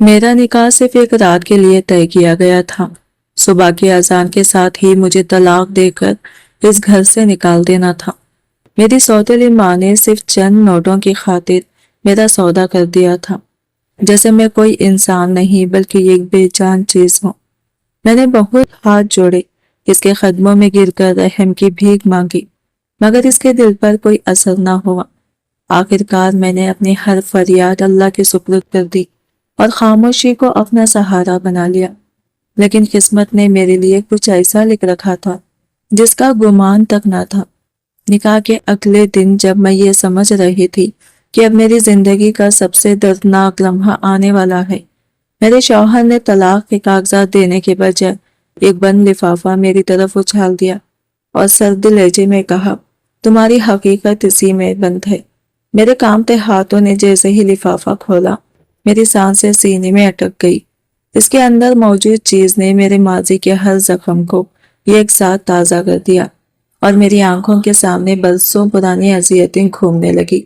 میرا نکاح صرف ایک رات کے لیے طے کیا گیا تھا۔ صبح کی اذان کے ساتھ ہی مجھے طلاق دے کر اس گھر سے نکال دینا تھا۔ میری سوتیلی ماں نے صرف چند نوٹوں کی خاطر میرا سودا کر دیا تھا، جیسے میں کوئی انسان نہیں بلکہ ایک بے جان چیز ہوں۔ میں نے بہت ہاتھ جوڑے، اس کے قدموں میں گر کر رحم کی بھیک مانگی، مگر اس کے دل پر کوئی اثر نہ ہوا۔ آخرکار میں نے اپنی ہر فریاد اللہ کے سپرد کر دی اور خاموشی کو اپنا سہارا بنا لیا۔ لیکن قسمت نے میرے لیے کچھ ایسا لکھ رکھا تھا جس کا گمان تک نہ تھا۔ نکاح کے اگلے دن جب میں یہ سمجھ رہی تھی کہ اب میری زندگی کا سب سے دردناک لمحہ آنے والا ہے، میرے شوہر نے طلاق کے کاغذات دینے کے بجائے ایک بند لفافہ میری طرف اچھال دیا اور سرد لہجے میں کہا، تمہاری حقیقت اسی میں بند ہے۔ میرے کانپتے ہاتھوں نے جیسے ہی لفافہ کھولا، میری سانسیں سینے میں اٹک گئی۔ اس کے اندر موجود چیز نے میرے ماضی کے ہر زخم کو ایک ساتھ تازہ کر دیا اور میری آنکھوں کے سامنے برسوں پرانی اذیتیں گھومنے لگی۔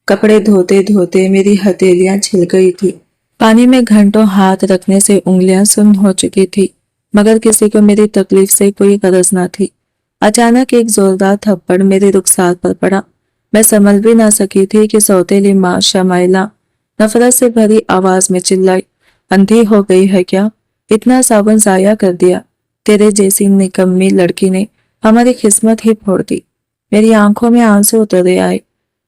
کپڑے دھوتے دھوتے میری ہتھیلیاں چھل گئی تھی، پانی میں گھنٹوں ہاتھ رکھنے سے انگلیاں سن ہو چکی تھی، مگر کسی کو میری تکلیف سے کوئی غرض نہ تھی۔ اچانک ایک زوردار تھپڑ میرے رخسار پر پڑا۔ میں سنبھل بھی نہ سکی تھی کہ سوتیلی ماں شمائلہ نفرت سے بھری آواز میں چلائی، اندھی ہو گئی ہے کیا؟ اتنا صابن ضائع کر دیا، تیرے جیسی نکمی لڑکی نے ہماری قسمت ہی پھوڑ دی۔ میری آنکھوں میں آنسو اترے آئے،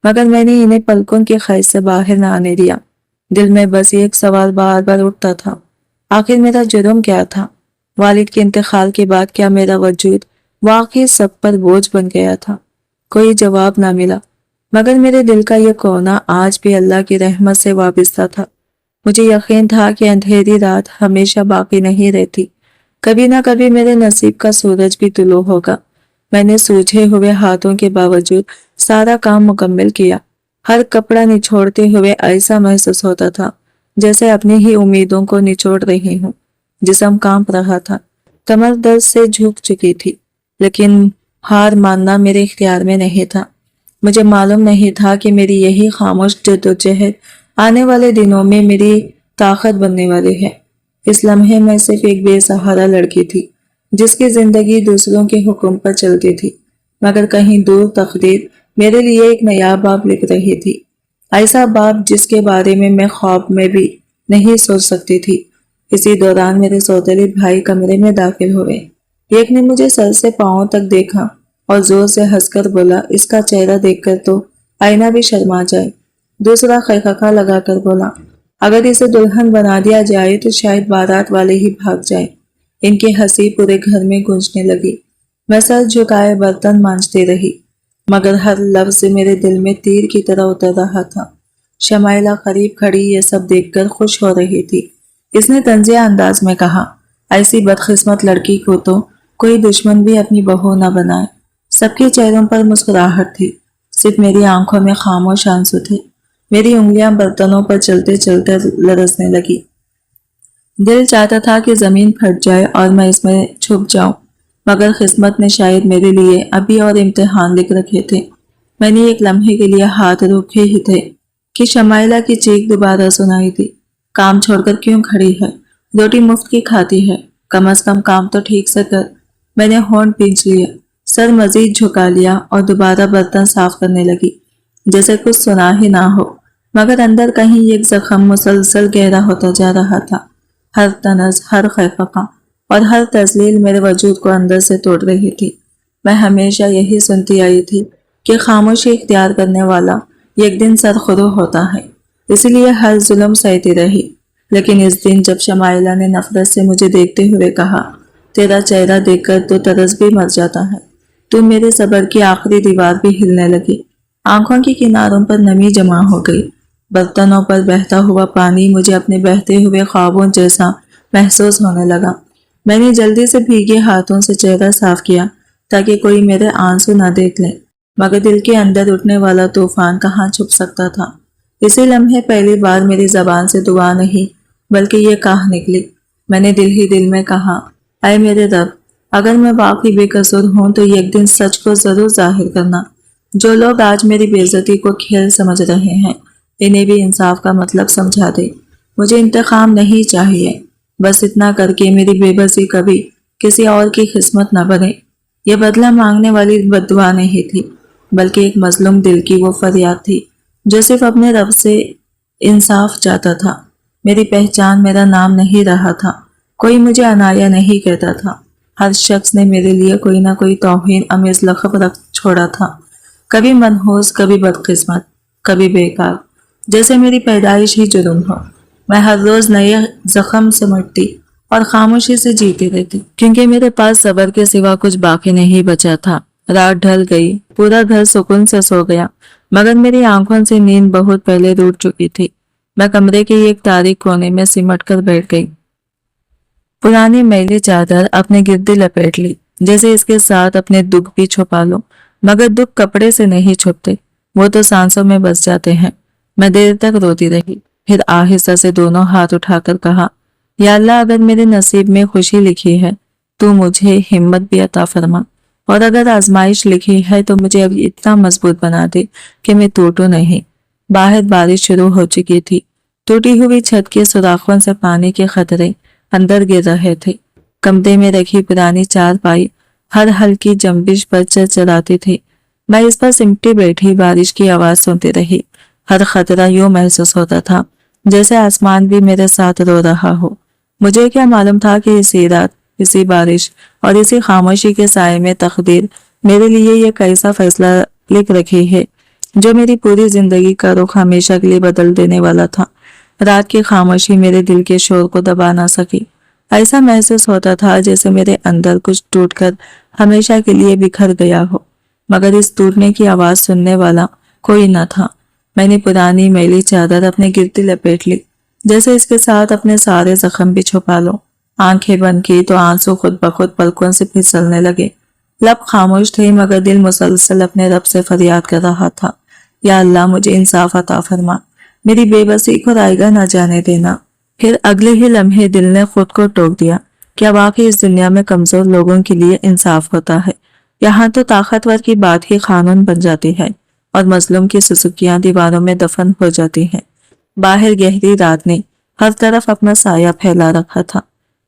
مگر میں نے انہیں پلکوں کی قید سے باہر نہ آنے دیا۔ دل میں بس ایک سوال بار بار اٹھتا تھا، آخر میرا جرم کیا تھا؟ والد کے انتقال کے بعد کیا میرا وجود واقعی سب پر بوجھ بن گیا تھا؟ کوئی جواب نہ ملا، مگر میرے دل کا یہ کونا آج بھی اللہ کی رحمت سے وابستہ تھا۔ مجھے یقین تھا کہ اندھیری رات ہمیشہ باقی نہیں رہتی، کبھی نہ کبھی میرے نصیب کا سورج بھی طلوع ہوگا۔ میں نے سوجھے ہوئے ہاتھوں کے باوجود سارا کام مکمل کیا۔ ہر کپڑا نچوڑتے ہوئے ایسا محسوس ہوتا تھا جیسے اپنی ہی امیدوں کو نچوڑ رہی ہوں۔ جسم کانپ رہا تھا، کمر درد سے جھک چکی تھی، لیکن ہار ماننا میرے اختیار میں نہیں تھا۔ مجھے معلوم نہیں تھا کہ میری یہی خاموش جدوجہد آنے والے دنوں میں میری طاقت بننے والی ہے۔ اس لمحے میں صرف ایک بے سہارا لڑکی تھی جس کی زندگی دوسروں کے حکم پر چلتی تھی، مگر کہیں دور تقدیر میرے لیے ایک نیا باب لکھ رہی تھی، ایسا باب جس کے بارے میں خواب میں بھی نہیں سوچ سکتی تھی۔ اسی دوران میرے سوتیلے بھائی کمرے میں داخل ہوئے۔ ایک نے مجھے سر سے پاؤں تک دیکھا اور زور سے ہنس کر بولا، اس کا چہرہ دیکھ کر تو آئینہ بھی شرما جائے۔ دوسرا خیخکا لگا کر بولا، اگر اسے دلہن بنا دیا جائے تو شاید بارات والے ہی بھاگ جائیں۔ ان کی ہنسی پورے گھر میں گونجنے لگی۔ میں سر جھکائے برتن مانجتی رہی، مگر ہر لفظ میرے دل میں تیر کی طرح اتر رہا تھا۔ شمائلہ قریب کھڑی یہ سب دیکھ کر خوش ہو رہی تھی۔ اس نے طنزیہ انداز میں کہا، ایسی بدقسمت لڑکی کو تو کوئی دشمن بھی اپنی بہو نہ بنائے۔ سب کے چہروں پر مسکراہٹ تھی، صرف میری آنکھوں میں خاموش آنسو تھے۔ میری انگلیاں برتنوں پر چلتے چلتے لرزنے لگی۔ دل چاہتا تھا کہ زمین پھٹ جائے اور میں اس میں چھپ جاؤں، مگر قسمت نے شاید میرے لیے ابھی اور امتحان لکھ رکھے تھے۔ میں نے ایک لمحے کے لیے ہاتھ روکے ہی تھے کہ شمائلہ کی چیخ دوبارہ سنائی دی، کام چھوڑ کر کیوں کھڑی ہے؟ روٹی مفت کی کھاتی ہے، کم از کم کام تو ٹھیک سے کر۔ میں نے ہونٹ پینچ لیا، سر مزید جھکا لیا اور دوبارہ برتن صاف کرنے لگی، جیسے کچھ سنا ہی نہ ہو، مگر اندر کہیں ایک زخم مسلسل گہرا ہوتا جا رہا تھا۔ ہر طنز، ہر خیخکا اور ہر تذلیل میرے وجود کو اندر سے توڑ رہی تھی۔ میں ہمیشہ یہی سنتی آئی تھی کہ خاموشی اختیار کرنے والا ایک دن سرخرو ہوتا ہے، اس لیے ہر ظلم سہتی رہی۔ لیکن اس دن جب شمائلہ نے نفرت سے مجھے دیکھتے ہوئے کہا، تیرا چہرہ دیکھ کر تو ترس بھی مر جاتا ہے، تو میرے صبر کی آخری دیوار بھی ہلنے لگی۔ آنکھوں کے کناروں پر نمی جمع ہو گئی، برتنوں پر بہتا ہوا پانی مجھے اپنے بہتے ہوئے خوابوں جیسا محسوس ہونے لگا۔ میں نے جلدی سے بھیگے ہاتھوں سے چہرہ صاف کیا تاکہ کوئی میرے آنسو نہ دیکھ لے، مگر دل کے اندر اٹھنے والا طوفان کہاں چھپ سکتا تھا۔ اسی لمحے پہلی بار میری زبان سے دعا نہیں بلکہ یہ کہہ نکلی۔ میں نے دل ہی دل میں کہا، اے میرے رب، اگر میں واقعی بے قصور ہوں تو ایک دن سچ کو ضرور ظاہر کرنا۔ جو لوگ آج میری بے عزتی کو کھیل سمجھ رہے ہیں، انہیں بھی انصاف کا مطلب سمجھا دے۔ مجھے انتقام نہیں چاہیے، بس اتنا کر کے میری بے بسی کبھی کسی اور کی قسمت نہ بنے۔ یہ بدلہ مانگنے والی بد دعا نہیں تھی، بلکہ ایک مظلوم دل کی وہ فریاد تھی جو صرف اپنے رب سے انصاف چاہتا تھا۔ میری پہچان میرا نام نہیں رہا تھا، کوئی مجھے عنایہ نہیں کہتا تھا۔ ہر شخص نے میرے لیے کوئی نہ کوئی توہین آمیز لقب رکھ چھوڑا تھا، کبھی منحوس، کبھی بدقسمت، کبھی بیکار، جیسے میری پیدائش ہی جرم ہو۔ میں ہر روز نئے زخم سمٹتی اور خاموشی سے جیتی رہتی، کیونکہ میرے پاس صبر کے سوا کچھ باقی نہیں بچا تھا۔ رات ڈھل گئی، پورا گھر سکون سے سو گیا، مگر میری آنکھوں سے نیند بہت پہلے ٹوٹ چکی تھی۔ میں کمرے کے ایک تاریک کونے میں سمٹ کر بیٹھ گئی، پرانی میلی چادر اپنے گردے لپیٹ لی، جیسے اس کے ساتھ اپنے دکھ بھی چھپا لو، مگر دکھ کپڑے سے نہیں چھپتے، وہ تو سانسوں میں بس جاتے ہیں۔ میں دیر تک روتی رہی، پھر آہستہ سے دونوں ہاتھ اٹھا کر کہا، یا اللہ، اگر میرے نصیب میں خوشی لکھی ہے تو مجھے ہمت بھی عطا فرما، اور اگر آزمائش لکھی ہے تو مجھے اب اتنا مضبوط بنا دے کہ میں ٹوٹوں نہیں۔ باہر بارش شروع ہو چکی تھی، ٹوٹی ہوئی چھت کے سوراخوں سے پانی کے قطرے اندر گر رہے تھے۔ کمرے میں رکھی پرانی چارپائی ہر ہلکی جنبش پر چلاتی تھی۔ میں اس پر سمٹی بیٹھی بارش کی آواز سنتی رہی۔ ہر خطرہ یوں محسوس ہوتا تھا جیسے آسمان بھی میرے ساتھ رو رہا ہو۔ مجھے کیا معلوم تھا کہ اسی رات، اسی بارش اور اسی خاموشی کے سائے میں تقدیر میرے لیے یہ کیسا فیصلہ لکھ رکھی ہے جو میری پوری زندگی کا رخ ہمیشہ کے لیے بدل دینے والا تھا۔ رات کی خاموشی میرے دل کے شور کو دبا نہ سکی۔ ایسا محسوس ہوتا تھا جیسے میرے اندر کچھ ٹوٹ کر ہمیشہ کے لیے بکھر گیا ہو، مگر اس ٹوٹنے کی آواز سننے والا کوئی نہ تھا۔ میں نے پرانی میلی چادر اپنے گردے لپیٹ لی، جیسے اس کے ساتھ اپنے سارے زخم بھی چھپا لو۔ آنکھیں بند کی تو آنسو خود بخود پلکوں سے پھسلنے لگے۔ لب خاموش تھے، مگر دل مسلسل اپنے رب سے فریاد کر رہا تھا، یا اللہ، مجھے انصاف عطا فرما، میری بے بسی کو رائیگاں نہ جانے دینا۔ پھر اگلے ہی لمحے دل نے خود کو ٹوک دیا، کیا واقعی اس دنیا میں کمزور لوگوں کے لیے انصاف ہوتا ہے؟ یہاں تو طاقتور کی بات ہی قانون بن جاتی ہے اور مظلوم کی سسکیاں دیواروں میں دفن ہو جاتی ہیں۔ باہر گہری رات نے ہر طرف اپنا سایہ پھیلا رکھا تھا۔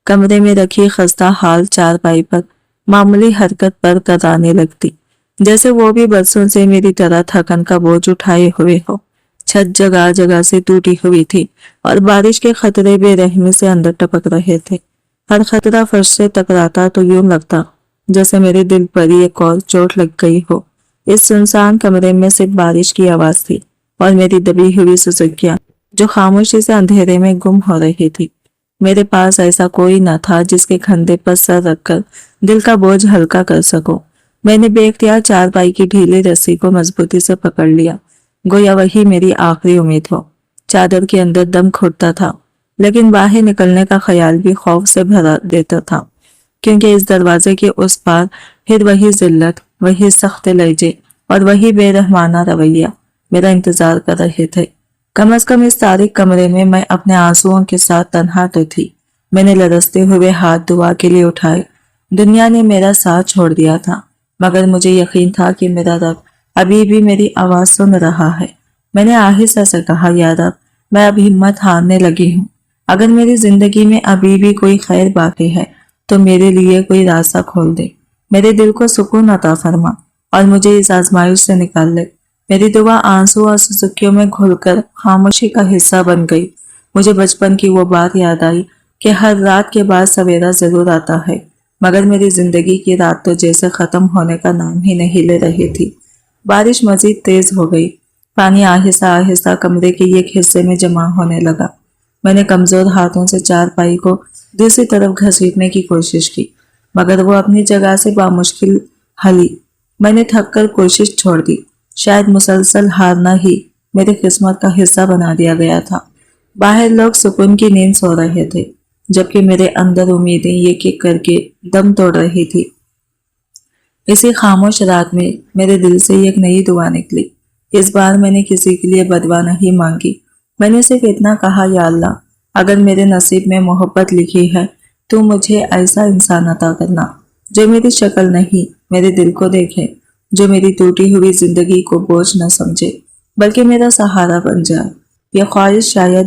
کمرے میں رکھی خستہ حال چارپائی پر معمولی حرکت پر کترانے لگتی، جیسے وہ بھی برسوں سے میری طرح تھکن کا بوجھ اٹھائے ہوئے ہو۔ چھت جگہ جگہ سے ٹوٹی ہوئی تھی اور بارش کے خطرے بے رحمی سے اندر ٹپک رہے تھے۔ ہر خطرہ فرش سے ٹکراتا تو یوں لگتا جیسے میرے دل پر ایک اور چوٹ لگ گئی ہو۔ اس سنسان کمرے میں صرف بارش کی آواز تھی اور میری دبی ہوئی سسکیاں جو خاموشی سے اندھیرے میں گم ہو رہی تھی۔ میرے پاس ایسا کوئی نہ تھا جس کے کندھے پر سر رکھ کر دل کا بوجھ ہلکا کر سکوں۔ میں نے بے اختیار چارپائی کی ڈھیلی رسی کو مضبوطی سے پکڑ لیا، گویا وہی میری آخری امید ہو۔ چادر کے اندر دم گھٹتا تھا، لیکن باہر نکلنے کا خیال بھی خوف سے بھرا دیتا تھا، کیونکہ اس دروازے کے اس پار پھر وہی ذلت، وہی سخت لہجے اور وہی بے رحمانہ رویہ میرا انتظار کر رہے تھے۔ کم از کم اس تاریک کمرے میں میں اپنے آنسوؤں کے ساتھ تنہا تو تھی۔ میں نے لرزتے ہوئے ہاتھ دعا کے لیے اٹھائے۔ دنیا نے میرا ساتھ چھوڑ دیا تھا، مگر مجھے یقین تھا کہ میرا رب ابھی بھی میری آواز سن رہا ہے۔ میں نے آہستہ سے کہا، یا رب، میں اب ہمت ہارنے لگی ہوں۔ اگر میری زندگی میں ابھی بھی کوئی خیر باقی ہے تو میرے لیے کوئی راستہ کھول دے، میرے دل کو سکون عطا فرما اور مجھے اس آزمائش سے نکال لے۔ میری دعا آنسو اور سسکیوں میں گھل کر خاموشی کا حصہ بن گئی۔ مجھے بچپن کی وہ بات یاد آئی کہ ہر رات کے بعد سویرا ضرور آتا ہے، مگر میری زندگی کی رات تو جیسے ختم ہونے کا نام ہی نہیں لے رہی تھی۔ بارش مزید تیز ہو گئی، پانی آہستہ آہستہ کمرے کے ایک حصے میں جمع ہونے لگا۔ میں نے کمزور ہاتھوں سے چارپائی کو دوسری طرف گھسیٹنے کی کوشش کی، مگر وہ اپنی جگہ سے بامشکل ہلی۔ میں نے تھک کر کوشش چھوڑ دی، شاید مسلسل ہارنا ہی میری قسمت کا حصہ بنا دیا گیا تھا۔ باہر لوگ سکون کی نیند سو رہے تھے، جبکہ میرے اندر امیدیں ایک ایک کر کے دم توڑ رہی تھی۔ اسی خاموش رات میں میرے دل سے ایک نئی دعا نکلی۔ اس بار میں نے کسی کے لیے بدوا نہیں مانگی، میں نے صرف اتنا کہا، یا اللہ، اگر میرے نصیب میں محبت لکھی ہے تو مجھے ایسا انسان عطا کرنا جو میری شکل نہیں، میرے دل کو دیکھے، جو میری ٹوٹی ہوئی زندگی کو بوجھ نہ سمجھے بلکہ میرا سہارا بن جائے۔ یہ خواہش شاید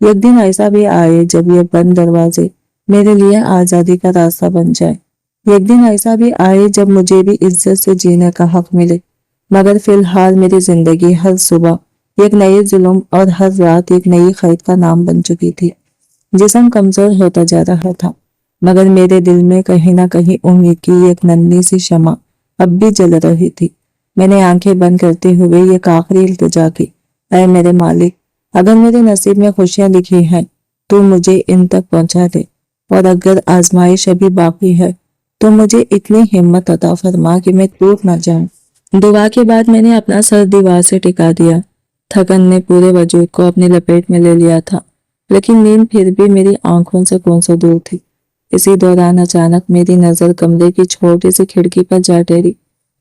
ایک دن ایسا بھی آئے جب یہ بند دروازے میرے لیے آزادی کا راستہ بن جائے۔ ایک دن ایسا بھی آئے جب مجھے بھی عزت سے جینے کا حق ملے، مگر فی الحال میری زندگی ہر صبح ایک نئی ظلم اور ہر رات ایک نئی قید کا نام بن چکی تھی۔ جسم کمزور ہوتا جا رہا تھا، مگر میرے دل میں کہیں نہ کہیں امید کی ایک ننھی سی شمع اب بھی جل رہی تھی۔ میں نے آنکھیں بند کرتے ہوئے ایک آخری التجا کی، اے میرے مالک، اگر میرے نصیب میں خوشیاں لکھی ہیں تو مجھے ان تک پہنچا دے، اور اگر آزمائش ابھی باقی ہے تو مجھے اتنی ہمت عطا فرما کہ میں ٹوٹ نہ جاؤں۔ دعا کے بعد میں نے اپنا سر دیوار سے ٹکا دیا۔ تھکن نے پورے وجود کو اپنی لپیٹ میں لے لیا تھا، لیکن نیند پھر بھی میری آنکھوں سے کون سو دور تھی۔ اسی دوران اچانک میری نظر کمرے کی چھوٹی سی کھڑکی پر جا ٹھہری،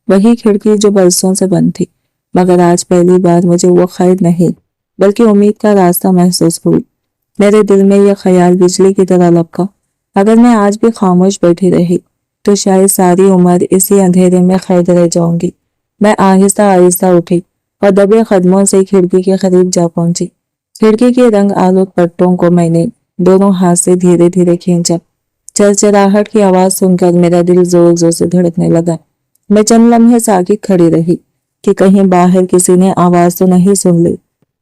وہی کھڑکی جو برسوں سے بند تھی، مگر آج پہلی بار مجھے وہ خیر نہیں بلکہ امید کا راستہ محسوس ہوئی۔ میرے دل میں یہ خیال بجلی کی طرح لپکا، اگر میں آج بھی خاموش بیٹھی رہی تو شاید ساری عمر اسی اندھیرے میں قید رہ جاؤں گی۔ میں آہستہ آہستہ اٹھی اور دبے قدموں سے کھڑکی کے قریب جا پہنچی۔ کھڑکی کے رنگ آلود پٹوں کو میں نے دونوں ہاتھ سے دھیرے دھیرے کھینچا۔ چرچراہٹ کی آواز سن کر میرا دل زور زور سے دھڑکنے لگا۔ میں چند لمحے ساکت کھڑی رہی کہ کہیں باہر کسی نے آواز تو نہیں سن لی،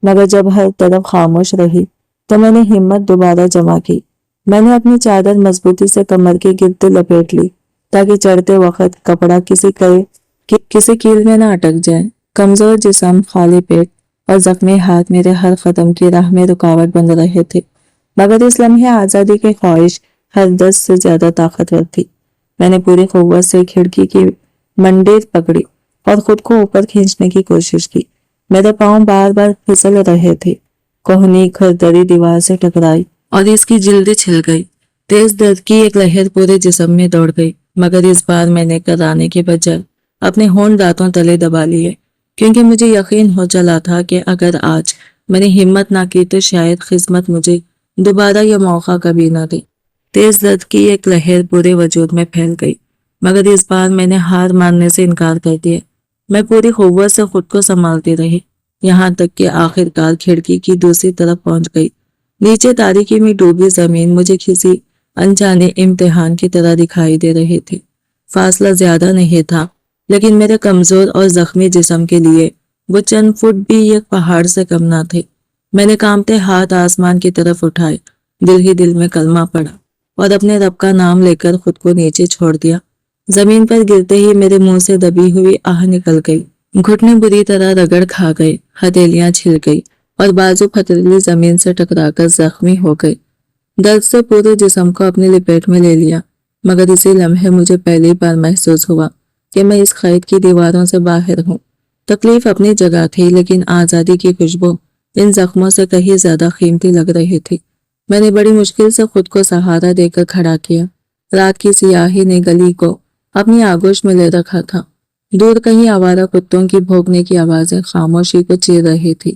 مگر جب ہر طرف خاموش رہی تو میں نے ہمت دوبارہ جمع کی۔ میں نے اپنی چادر مضبوطی سے کمر کے گرد لپیٹ لی تاکہ چڑھتے وقت کپڑا کسی کیل میں نہ اٹک جائے۔ کمزور جسم، خالی پیٹ اور زخمی ہاتھ میرے ہر قدم کی راہ میں رکاوٹ بن رہے تھے، مگر اس لمحے آزادی کی خواہش ہر دست سے زیادہ طاقتور تھی۔ میں نے پوری قوت سے کھڑکی کی منڈیر پکڑی اور خود کو اوپر کھینچنے کی کوشش کی۔ میرے پاؤں بار بار پھسل رہے تھے، کوہنی کھردری دیوار سے ٹکرائی اور اس کی جلد چھل گئی۔ تیز درد کی ایک لہر پورے جسم میں دوڑ گئی، مگر اس بار میں نے کرانے کے بجائے اپنے ہونٹ دانتوں تلے دبا لیے، کیونکہ مجھے یقین ہو چلا تھا کہ اگر آج میں نے ہمت نہ کی تو شاید قسمت مجھے دوبارہ یہ موقع کبھی نہ دے۔ تیز درد کی ایک لہر پورے وجود میں پھیل گئی، مگر اس بار میں نے ہار ماننے سے انکار کر دیا۔ میں پوری قوت سے خود کو سنبھالتی رہی، یہاں تک کہ آخرکار کھڑکی کی دوسری طرف پہنچ گئی۔ نیچے تاریکی میں ڈوبی زمین مجھے کسی انجانے امتحان کی طرح دکھائی دے رہی تھی۔ فاصلہ زیادہ نہیں تھا، لیکن میرے کمزور اور زخمی جسم کے لیے وہ چند فٹ بھی ایک پہاڑ سے کم نہ تھے۔ میں نے کانپتے ہاتھ آسمان کی طرف اٹھائے، دل ہی دل میں کلمہ پڑھا اور اپنے رب کا نام لے کر خود کو نیچے چھوڑ دیا۔ زمین پر گرتے ہی میرے منہ سے دبی ہوئی آہ نکل گئی، گھٹنے بری طرح رگڑ کھا گئے، ہتھیلیاں چھل گئی اور بازو پتلی زمین سے ٹکرا کر زخمی ہو گئے۔ درد سے پورے جسم کو اپنی لپیٹ میں لے لیا، مگر اسی لمحے مجھے پہلی بار محسوس ہوا کہ میں اس قید کی دیواروں سے باہر ہوں۔ تکلیف اپنی جگہ تھی، لیکن آزادی کی خوشبو ان زخموں سے کہیں زیادہ قیمتی لگ رہی تھی۔ میں نے بڑی مشکل سے خود کو سہارا دے کر کھڑا کیا۔ رات کی سیاہی نے گلی کو اپنی آغوش میں لے رکھا تھا۔ دور کہیں آوارہ کتوں کی بھونکنے کی آوازیں خاموشی کو چیر رہی تھی۔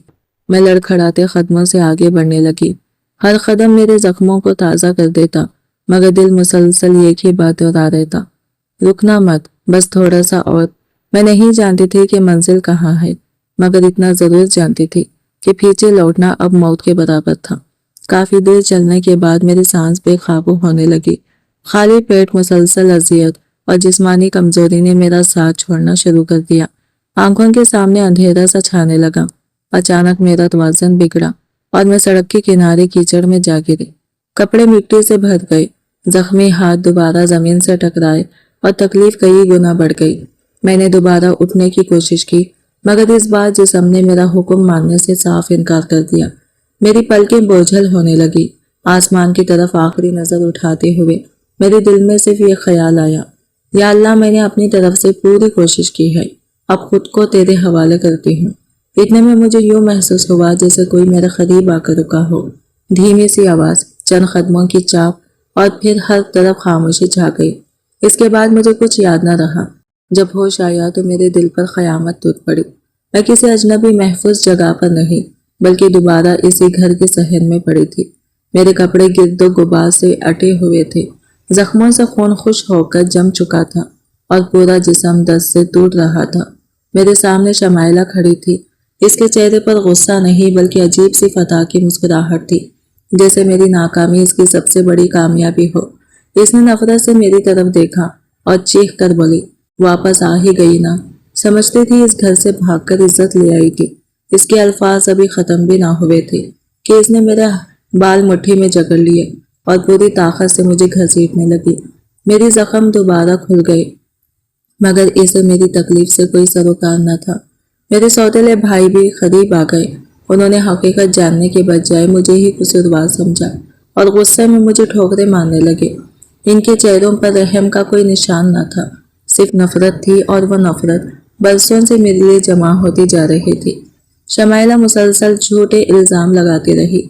میں لڑکھڑاتے قدموں سے آگے بڑھنے لگی۔ ہر قدم میرے زخموں کو تازہ کر دیتا، مگر دل مسلسل ایک ہی بات دہرا رہتا، رکنا مت، بس تھوڑا سا اور۔ میں نہیں جانتی تھی کہ منزل کہاں ہے، مگر اتنا ضرور جانتی تھی کہ پیچھے لوٹنا اب موت کے برابر تھا۔ کافی دیر چلنے کے بعد میری سانس بے قابو ہونے لگی۔ خالی پیٹ، مسلسل اذیت اور جسمانی کمزوری نے میرا ساتھ چھوڑنا شروع کر دیا۔ آنکھوں کے سامنے اندھیرا سا چھانے لگا۔ اچانک میرا توازن بگڑا اور میں سڑک کے کنارے کیچڑ میں جا گری۔ کپڑے مٹی سے بھر گئے، زخمی ہاتھ دوبارہ زمین سے ٹکرائے اور تکلیف کئی گنا بڑھ گئی۔ میں نے دوبارہ اٹھنے کی کوشش کی، مگر اس بار جسم نے میرا حکم ماننے سے صاف انکار کر دیا۔ میری پلکیں بوجھل ہونے لگی۔ آسمان کی طرف آخری نظر اٹھاتے ہوئے میرے دل میں صرف یہ خیال آیا، یا اللہ، میں نے اپنی طرف سے پوری کوشش کی ہے، اب خود کو تیرے حوالے کرتی ہوں۔ اتنے میں مجھے یوں محسوس ہوا جیسے کوئی میرے قریب آ کر رکا ہو۔ دھیمی سی آواز، چند قدموں کی چاپ اور پھر ہر طرف خاموشی چھا گئی۔ اس کے بعد مجھے کچھ یاد نہ رہا۔ جب ہوش آیا تو میرے دل پر قیامت ٹوٹ پڑی۔ میں کسی اجنبی محفوظ جگہ پر نہیں، بلکہ دوبارہ اسی گھر کے صحن میں پڑی تھی۔ میرے کپڑے گرد و غبار سے اٹے ہوئے تھے، زخموں سے خون خشک ہو کر جم چکا تھا اور پورا جسم درد سے ٹوٹ رہا تھا۔ میرے سامنے شمائلہ کھڑی تھی۔ اس کے چہرے پر غصہ نہیں بلکہ عجیب سی فتح کی مسکراہٹ تھی۔ جیسے میری ناکامی اس کی سب سے بڑی کامیابی ہو۔ اس نے نفرت سے میری طرف دیکھا اور چیخ کر بولی، واپس آ ہی گئی نا؟ سمجھتی تھی اس گھر سے بھاگ کر عزت لے آئی تھی۔ اس کے الفاظ ابھی ختم بھی نہ ہوئے تھے کہ اس نے میرا بال مٹھی میں جکڑ لیے اور پوری طاقت سے مجھے گھسیٹنے لگی۔ میری زخم دوبارہ کھل گئے، مگر اسے میری تکلیف سے کوئی سروکار نہ تھا۔ میرے سوتیلے بھائی بھی قریب آ گئے۔ انہوں نے حقیقت جاننے کے بجائے مجھے ہی قصوروار سمجھا اور غصے میں مجھے ٹھوکریں مارنے لگے۔ ان کے چہروں پر رحم کا کوئی نشان نہ تھا، صرف نفرت تھی، اور وہ نفرت برسوں سے میرے لیے جمع ہوتی جا رہی تھی۔ شمائلہ مسلسل جھوٹے الزام لگاتی رہی۔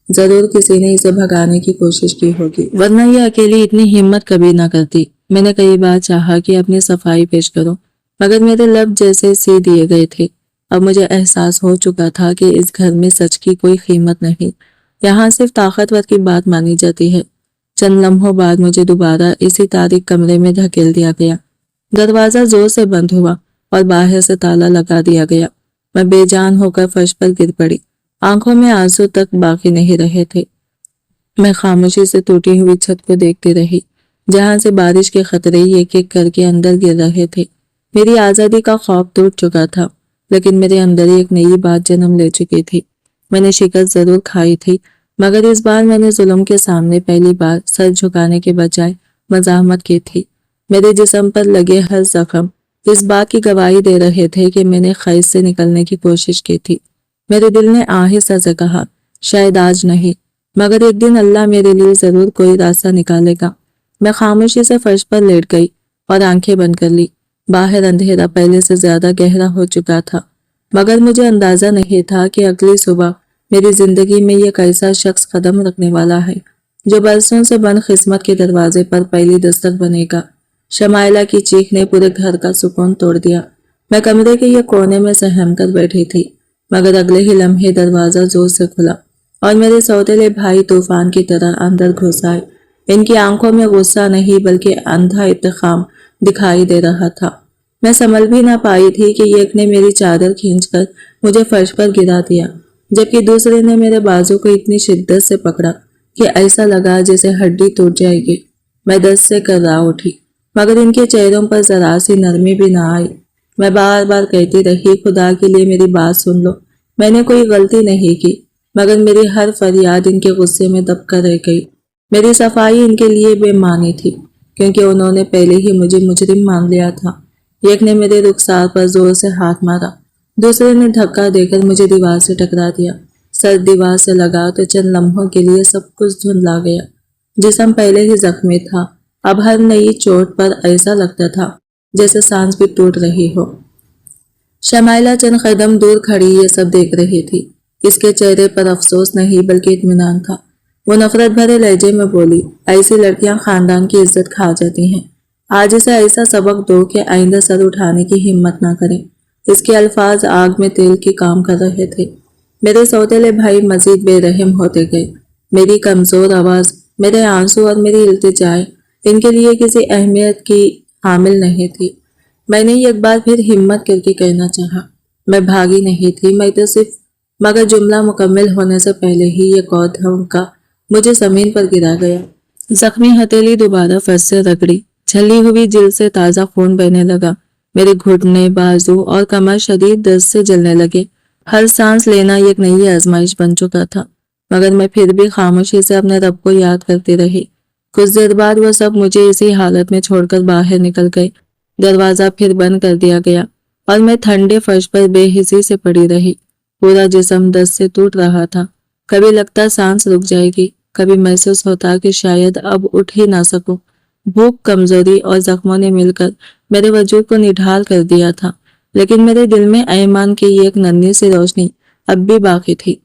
ضرور کسی نے اسے بھگانے کی کوشش کی ہوگی، ورنہ یہ اکیلی اتنی ہمت کبھی نہ کرتی۔ میں نے کئی بار چاہا کہ اپنی صفائی پیش کروں، مگر میرے لب جیسے سی دیے گئے تھے۔ اب مجھے احساس ہو چکا تھا کہ اس گھر میں سچ کی کوئی قیمت نہیں، یہاں صرف طاقتور کی بات مانی جاتی ہے۔ چند لمحوں بعد مجھے دوبارہ اسی تاریک کمرے میں دھکیل دیا گیا۔ دروازہ زور سے بند ہوا اور باہر سے تالا لگا دیا گیا۔ میں بے جان ہو کر فرش پر گر پڑی، آنکھوں میں آنسو تک باقی نہیں رہے تھے۔ میں خاموشی سے ٹوٹی ہوئی چھت کو دیکھتی رہی، جہاں سے بارش کے خطرے ایک ایک کر کے اندر گر رہے تھے۔ میری آزادی کا خواب ٹوٹ چکا تھا، لیکن میرے اندر ایک نئی بات جنم لے چکی تھی۔ میں نے شکست ضرور کھائی تھی، مگر اس بار میں نے ظلم کے سامنے پہلی بار سر جھکانے کے بجائے مزاحمت کی تھی۔ میرے جسم پر لگے ہر زخم اس بات کی گواہی دے رہے تھے کہ میں نے قید سے نکلنے کی کوشش کی تھی۔ میرے دل نے آہستہ سے کہا، شاید آج نہیں، مگر ایک دن اللہ میرے لیے ضرور کوئی راستہ نکالے گا۔ میں خاموشی سے فرش پر لیٹ گئی اور آنکھیں بند کر لی۔ باہر اندھیرا پہلے سے زیادہ گہرا ہو چکا تھا، مگر مجھے اندازہ نہیں تھا کہ اگلی صبح میری زندگی میں ایک ایسا شخص قدم رکھنے والا ہے جو برسوں سے بند قسمت کے دروازے پر پہلی دستک بنے گا۔ شمائلہ کی چیخ نے پورے گھر کا سکون توڑ دیا۔ میں کمرے کے ایک کونے میں سہم کر بیٹھی تھی، مگر اگلے ہی لمحے دروازہ زور سے کھلا اور میرے سوتیلے بھائی طوفان کی طرح اندر گھس آئے۔ ان کی آنکھوں میں غصہ نہیں بلکہ اندھا انتقام دکھائی دے رہا تھا۔ میں سنبھل بھی نہ پائی تھی کہ ایک نے میری چادر کھینچ کر مجھے فرش پر گرا دیا، جبکہ دوسرے نے میرے بازو کو اتنی شدت سے پکڑا کہ ایسا لگا جیسے ہڈی ٹوٹ جائے گی۔ میں دست سے کرا اٹھی، مگر ان کے چہروں پر ذرا سی نرمی بھی نہ آئی۔ میں بار بار کہتی رہی، خدا کے لیے میری بات سن لو، میں نے کوئی غلطی نہیں کی، مگر میری ہر فریاد ان کے غصے میں دب کر رہ گئی۔ میری صفائی ان کے لیے بے معنی تھی، کیونکہ انہوں نے پہلے ہی مجھے مجرم مان لیا تھا۔ ایک نے میرے رخسار پر زور سے ہاتھ مارا، دوسرے نے دھکا دے کر مجھے دیوار سے ٹکرا دیا۔ سر دیوار سے لگا تو چند لمحوں کے لیے سب کچھ دھندلا گیا۔ جسم پہلے ہی زخمی تھا، اب ہر نئی چوٹ پر ایسا لگتا تھا جیسے سانس بھی ٹوٹ رہی ہو۔ شمائلہ چند قدم دور کھڑی یہ سب دیکھ رہی تھی۔ اس کے چہرے پر افسوس نہیں بلکہ اطمینان تھا۔ وہ نفرت بھرے لہجے میں بولی، ایسی لڑکیاں خاندان کی عزت کھا جاتی ہیں، آج اسے ایسا سبق دو کہ آئندہ سر اٹھانے کی ہمت نہ کرے۔ اس کے الفاظ آگ میں تیل کی کام کر رہے تھے۔ میرے سوتیلے بھائی مزید بے رحم ہوتے گئے۔ میری کمزور آواز، میرے آنسو اور میری التجائیں ان کے لیے کسی اہمیت کی حامل نہیں تھی۔ میں نے ایک بار پھر ہمت کر کے کہنا چاہا، میں بھاگی نہیں تھی، میں تو صرف، مگر جملہ مکمل ہونے سے پہلے ہی ایک اور دھمکا مجھے زمین پر گرا گیا۔ زخمی ہتھیلی دوبارہ فرش سے رگڑی، چھلی ہوئی جلد سے تازہ خون بہنے لگا۔ میرے گھٹنے، بازو اور کمر شدید درد سے جلنے لگے۔ ہر سانس لینا ایک نئی آزمائش بن چکا تھا، مگر میں پھر بھی خاموشی سے اپنے رب کو یاد کرتی رہی۔ کچھ دیر بعد وہ سب مجھے اسی حالت میں چھوڑ کر باہر نکل گئے۔ دروازہ پھر بند کر دیا گیا اور میں ٹھنڈے فرش پر بے حسی سے پڑی رہی۔ پورا جسم درد سے ٹوٹ رہا تھا، کبھی لگتا سانس رک جائے گی، کبھی محسوس ہوتا کہ شاید اب اٹھ ہی نہ سکوں۔ بھوک، کمزوری اور زخموں نے مل کر میرے وجود کو نڈھال کر دیا تھا، لیکن میرے دل میں ایمان کی ایک ننھی سی روشنی اب بھی باقی تھی۔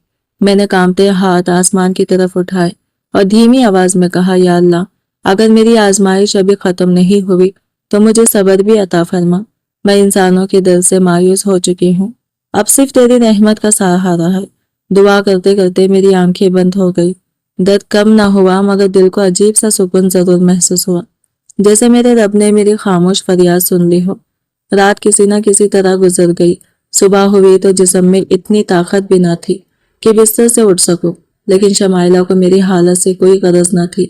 میں نے کانپتے ہاتھ آسمان کی طرف اٹھائے اور دھیمی آواز میں کہا، یا اللہ، اگر میری آزمائش ابھی ختم نہیں ہوئی تو مجھے صبر بھی عطا فرما۔ میں انسانوں کے دل سے مایوس ہو چکی ہوں، اب صرف تیری رحمت کا سہارا ہے۔ دعا کرتے کرتے میری آنکھیں بند ہو گئی۔ درد کم نہ ہوا، مگر دل کو عجیب سا سکون ضرور محسوس ہوا، جیسے میرے رب نے میری خاموش فریاد سن لی ہو۔ رات کسی نہ کسی طرح گزر گئی۔ صبح ہوئی تو جسم میں اتنی طاقت بھی نہ تھی کہ بستر سے اٹھ سکوں۔ لیکن شمائلہ کو میری حالت سے کوئی غرض نہ تھی۔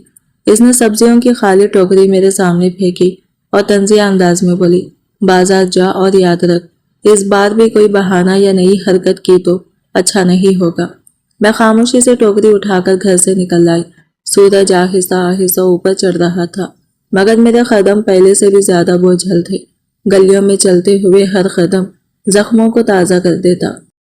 اس نے سبزیوں کی خالی ٹوکری میرے سامنے پھینکی اور طنزیہ انداز میں بولی، بازار جا اور یاد رکھ، اس بار بھی کوئی بہانہ یا نئی حرکت کی تو اچھا نہیں ہوگا۔ میں خاموشی سے ٹوکری اٹھا کر گھر سے نکل آئی۔ سورج آہستہ آہستہ اوپر چڑھ رہا تھا، مگر میرے قدم پہلے سے بھی زیادہ بوجھل تھے۔ گلیوں میں چلتے ہوئے ہر قدم زخموں کو تازہ کر دیتا۔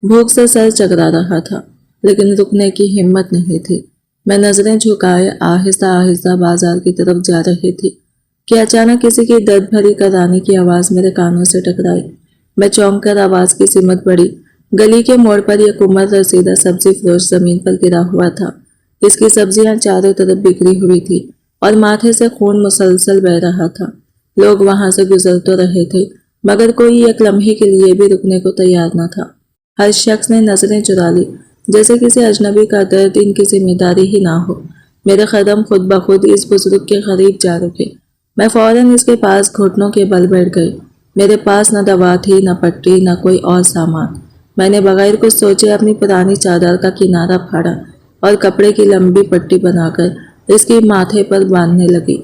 بھوک سے سر چکرا رہا تھا، لیکن رکنے کی ہمت نہیں تھی۔ میں نظریں جھکائے آہستہ آہستہ بازار کی طرف جا رہی تھی کہ اچانک کسی کی درد بھری کرانے کی آواز میرے کانوں سے ٹکرائی۔ میں چونک کر آواز کی سمت بڑھی۔ گلی کے موڑ پر ایک عمر رسیدہ سبزی فروش زمین پر گرا ہوا تھا۔ اس کی سبزیاں چاروں طرف بکھری ہوئی تھی اور ماتھے سے خون مسلسل بہہ رہا تھا۔ لوگ وہاں سے گزر تو رہے تھے، مگر کوئی ایک لمحے کے لیے بھی رکنے کو تیار نہ تھا۔ ہر شخص نے نظریں چرا لی، جیسے کسی اجنبی کا درد ان کی ذمہ داری ہی نہ ہو۔ میرے قدم خود بخود اس بزرگ کے قریب جا رکے۔ میں فوراً اس کے پاس گھٹنوں کے بل بیٹھ گئی۔ میرے پاس نہ دوا تھی، نہ پٹی، نہ کوئی اور سامان۔ میں نے بغیر کچھ سوچے اپنی پرانی چادر کا کنارہ پھاڑا اور کپڑے کی لمبی پٹی بنا کر اس کی ماتھے پر باندھنے لگی۔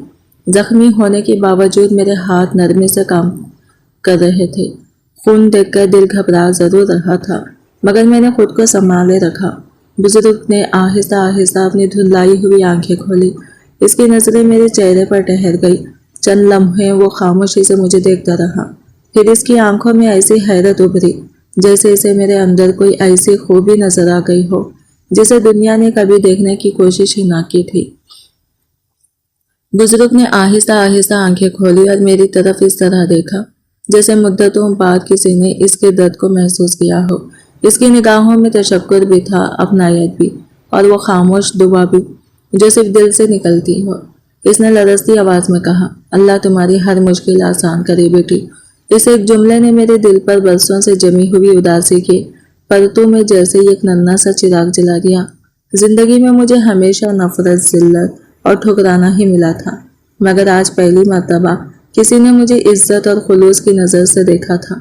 زخمی ہونے کے باوجود میرے ہاتھ نرمی سے کام کر رہے تھے۔ خون دیکھ کر دل گھبرا ضرور رہا تھا، مگر میں نے خود کو سنبھالے رکھا۔ بزرگ نے آہستہ آہستہ اپنی دھندلائی ہوئی آنکھیں کھولی۔ اس کی نظریں میرے چہرے پر ٹھہر گئی۔ چند لمحے وہ خاموشی سے مجھے دیکھتا رہا، پھر اس کی آنکھوں میں ایسی حیرت ابھری جیسے اسے میرے اندر کوئی ایسی خوبی نظر آ گئی ہو جسے دنیا نے کبھی دیکھنے کی کوشش ہی نہ کی تھی۔ بزرگ نے آہستہ آہستہ آنکھیں کھولی اور میری طرف اس طرح دیکھا جیسے مدتوں بعد کسی نے اس کے درد کو محسوس کیا ہو۔ اس کی نگاہوں میں تشکر بھی تھا، اپنائیت بھی، اور وہ خاموش دعا بھی جو صرف دل سے نکلتی ہو۔ اس نے لرزتی آواز میں کہا، اللہ تمہاری ہر مشکل آسان کرے بیٹی۔ اس ایک جملے نے میرے دل پر برسوں سے جمی ہوئی اداسی کے پرتوں میں جیسے ایک ننھا سا چراغ جلا دیا۔ زندگی میں مجھے ہمیشہ نفرت، ذلت اور ٹھکرانا ہی ملا تھا، مگر آج پہلی مرتبہ کسی نے مجھے عزت اور خلوص کی نظر سے دیکھا تھا۔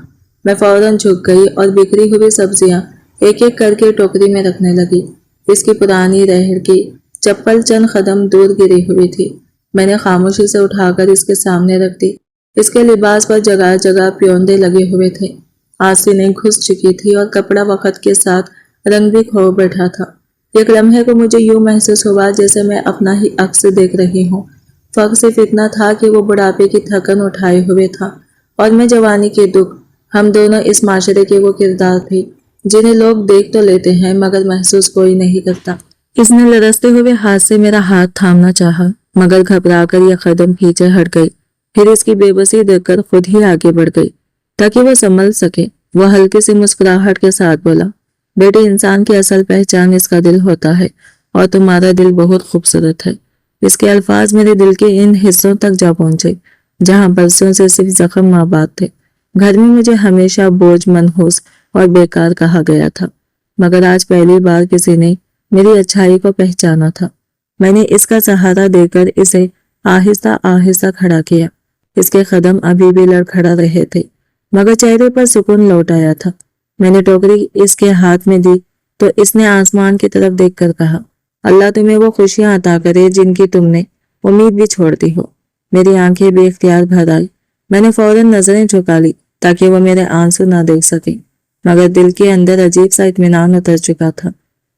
میں فوراً جھک گئی اور بکھری ہوئی سبزیاں ایک ایک کر کے ٹوکری میں رکھنے لگی۔ اس کی پرانی رہڑ کی چپل چند قدم دور گری ہوئی تھی۔ میں نے خاموشی سے اٹھا کر اس کے سامنے رکھ دی۔ اس کے لباس پر جگہ جگہ پیوندے لگے ہوئے تھے، آستینیں گھس چکی تھی اور کپڑا وقت کے ساتھ رنگ بھی کھو بیٹھا تھا۔ ایک لمحے کو مجھے یوں محسوس ہوا جیسے میں اپنا ہی عکس دیکھ رہی ہوں۔ فرق صرف اتنا تھا کہ وہ بڑھاپے کی تھکن اٹھائے ہوئے تھا اور میں جوانی کے دکھ۔ ہم دونوں اس معاشرے کے وہ کردار تھے جنہیں لوگ دیکھ تو لیتے ہیں مگر محسوس کوئی نہیں کرتا۔ اس نے لرزتے ہوئے ہاتھ سے میرا ہاتھ تھامنا چاہا، مگر گھبرا کر یہ قدم پیچھے ہٹ گئی۔ پھر اس کی بے بسی دیکھ کر خود ہی آگے بڑھ گئی تاکہ وہ سنبھل سکے۔ وہ ہلکی سی مسکراہٹ کے ساتھ بولا، بیٹی، انسان کی اصل پہچان اس کا دل ہوتا ہے اور تمہارا دل بہت خوبصورت ہے۔ اس کے الفاظ میرے دل کے ان حصوں تک جا پہنچے جہاں برسوں سے صرف زخم آباد تھے۔ گھر میں مجھے ہمیشہ بوجھ، منحوس اور بیکار کہا گیا تھا، مگر آج پہلی بار کسی نے میری اچھائی کو پہچانا تھا۔ میں نے اس کا سہارا دے کر اسے آہستہ آہستہ کھڑا کیا۔ اس کے قدم ابھی بھی لڑکھڑا رہے تھے، مگر چہرے پر سکون لوٹ آیا تھا۔ میں نے ٹوکری اس کے ہاتھ میں دی تو اس نے آسمان کی طرف دیکھ کر کہا، اللہ تمہیں وہ خوشیاں عطا کرے جن کی تم نے امید بھی چھوڑ دی ہو۔ میری آنکھیں بے اختیار بھر آئی۔ میں نے فوراً نظریں جھکا لی تاکہ وہ میرے آنسو نہ دیکھ سکیں، مگر دل کے اندر عجیب سا اطمینان اتر چکا تھا۔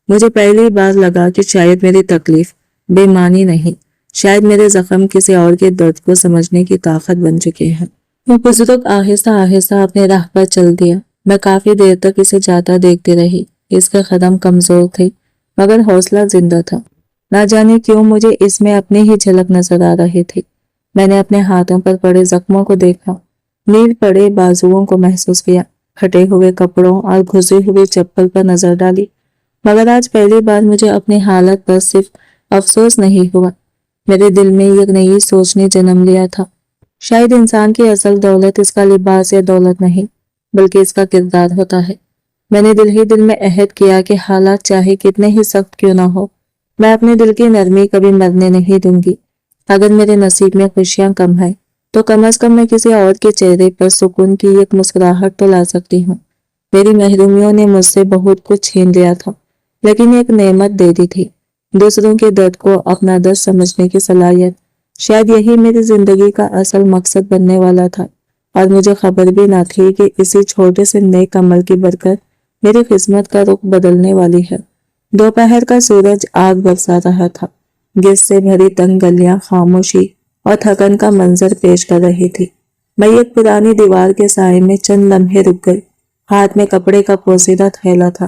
مجھے پہلی بار لگا کہ شاید میری تکلیف بے معنی نہیں، شاید میرے زخم کسی اور کے درد کو سمجھنے کی طاقت بن چکے ہیں۔ وہ بزرگ آہستہ آہستہ اپنے راہ پر چل دیا۔ میں کافی دیر تک اسے جاتا دیکھتی رہی۔ اس کے قدم کمزور تھے مگر حوصلہ زندہ تھا۔ نہ جانے کیوں مجھے اس میں اپنی ہی جھلک نظر آ رہی تھی۔ میں نے اپنے ہاتھوں پر پڑے زخموں کو دیکھا، نیل پڑے بازوؤں کو محسوس کیا، پھٹے ہوئے کپڑوں اور گھسی ہوئی چپل پر نظر ڈالی، مگر آج پہلی بار مجھے اپنی حالت پر صرف افسوس نہیں ہوا، میرے دل میں ایک نئی سوچ نے جنم لیا تھا۔ شاید انسان کی اصل دولت اس کا لباس یا دولت نہیں، بلکہ اس کا کردار ہوتا ہے۔ میں نے دل ہی دل میں عہد کیا کہ حالات چاہے کتنے ہی سخت کیوں نہ ہو، میں اپنے دل کی نرمی کبھی مرنے نہیں دوں گی۔ اگر میرے نصیب میں خوشیاں کم ہیں تو کم از کم میں کسی اور کے چہرے پر سکون کی ایک مسکراہٹ تو لا سکتی ہوں۔ میری محرومیوں نے مجھ سے بہت کچھ چھین لیا تھا، لیکن ایک نعمت دے دی تھی، دوسروں کے درد کو اپنا درد سمجھنے کی صلاحیت۔ شاید یہی میری زندگی کا اصل مقصد بننے والا تھا، اور مجھے خبر بھی نہ تھی کہ اسی چھوٹے سے نیک عمل کی برکت میری قسمت کا رخ بدلنے والی ہے۔ دوپہر کا سورج آگ برسا رہا تھا، گیس سے بھری تنگ گلیاں خاموشی اور تھکن کا منظر پیش کر رہی تھی۔ میں ایک پرانی دیوار کے سائے میں چند لمحے رک گئی۔ ہاتھ میں کپڑے کا پوسیدہ تھیلا تھا،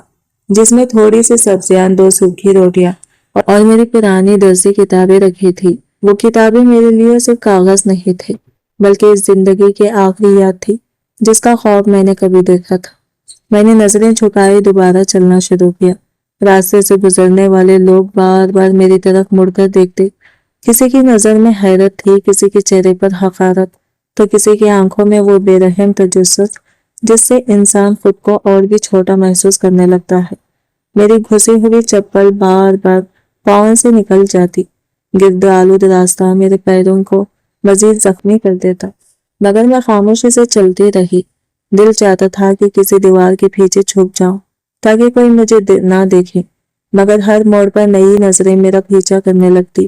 جس میں تھوڑی سی سبزیاں، 2 سوکھی روٹیاں اور میری پرانی درسی کتابیں رکھی تھی۔ وہ کتابیں میرے لیے صرف کاغذ نہیں تھے، بلکہ اس زندگی کی آخری یاد تھی جس کا خواب میں نے کبھی دیکھا تھا۔ میں نے نظریں جھکائے دوبارہ چلنا شروع کیا۔ راستے سے گزرنے والے لوگ بار بار میری طرف مڑ کر دیکھتے۔ کسی کی نظر میں حیرت تھی، کسی کے چہرے پر حقارت، تو کسی کی آنکھوں میں وہ بے رحم تجسس جس سے انسان خود کو اور بھی چھوٹا محسوس کرنے لگتا ہے۔ میری گھسی ہوئی چپل بار بار پاؤں سے نکل جاتی۔ گرد آلود راستہ میرے پیروں کو مزید زخمی کر دیتا، مگر میں خاموشی سے چلتی رہی۔ دل چاہتا تھا کہ کسی دیوار کے پیچھے چھپ جاؤں تاکہ کوئی مجھے نہ دیکھے، مگر ہر موڑ پر نئی نظریں میرا پیچھا کرنے لگتی۔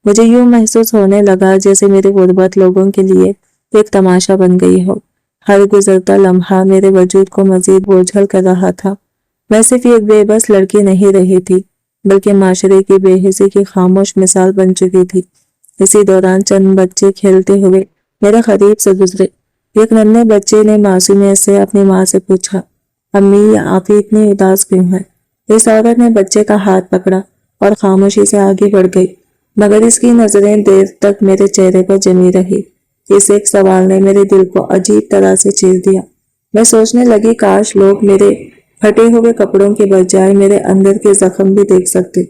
مجھے یوں محسوس ہونے لگا جیسے میری غربت لوگوں کے لیے ایک تماشا بن گئی ہو۔ ہر گزرتا لمحہ میرے وجود کو مزید بوجھل کر رہا تھا۔ میں صرف ایک بے بس لڑکی نہیں رہی تھی، بلکہ معاشرے کی بے حسی کی خاموش مثال بن چکی تھی۔ اسی دوران چند بچے کھیلتے ہوئے میرے قریب سے گزرے۔ ایک ننھے بچے نے معصومیت سے اپنی ماں سے پوچھا، امی آپ اتنی اداس کیوں ہیں؟ اس عورت نے بچے کا ہاتھ پکڑا اور خاموشی سے آگے بڑھ گئی، مگر اس کی نظریں دیر تک میرے چہرے پر جمی رہی۔ اس ایک سوال نے میرے دل کو عجیب طرح سے چیر دیا۔ میں سوچنے لگی کاش لوگ میرے پھٹے ہوئے کپڑوں کے بجائے میرے اندر کے زخم بھی دیکھ سکتے۔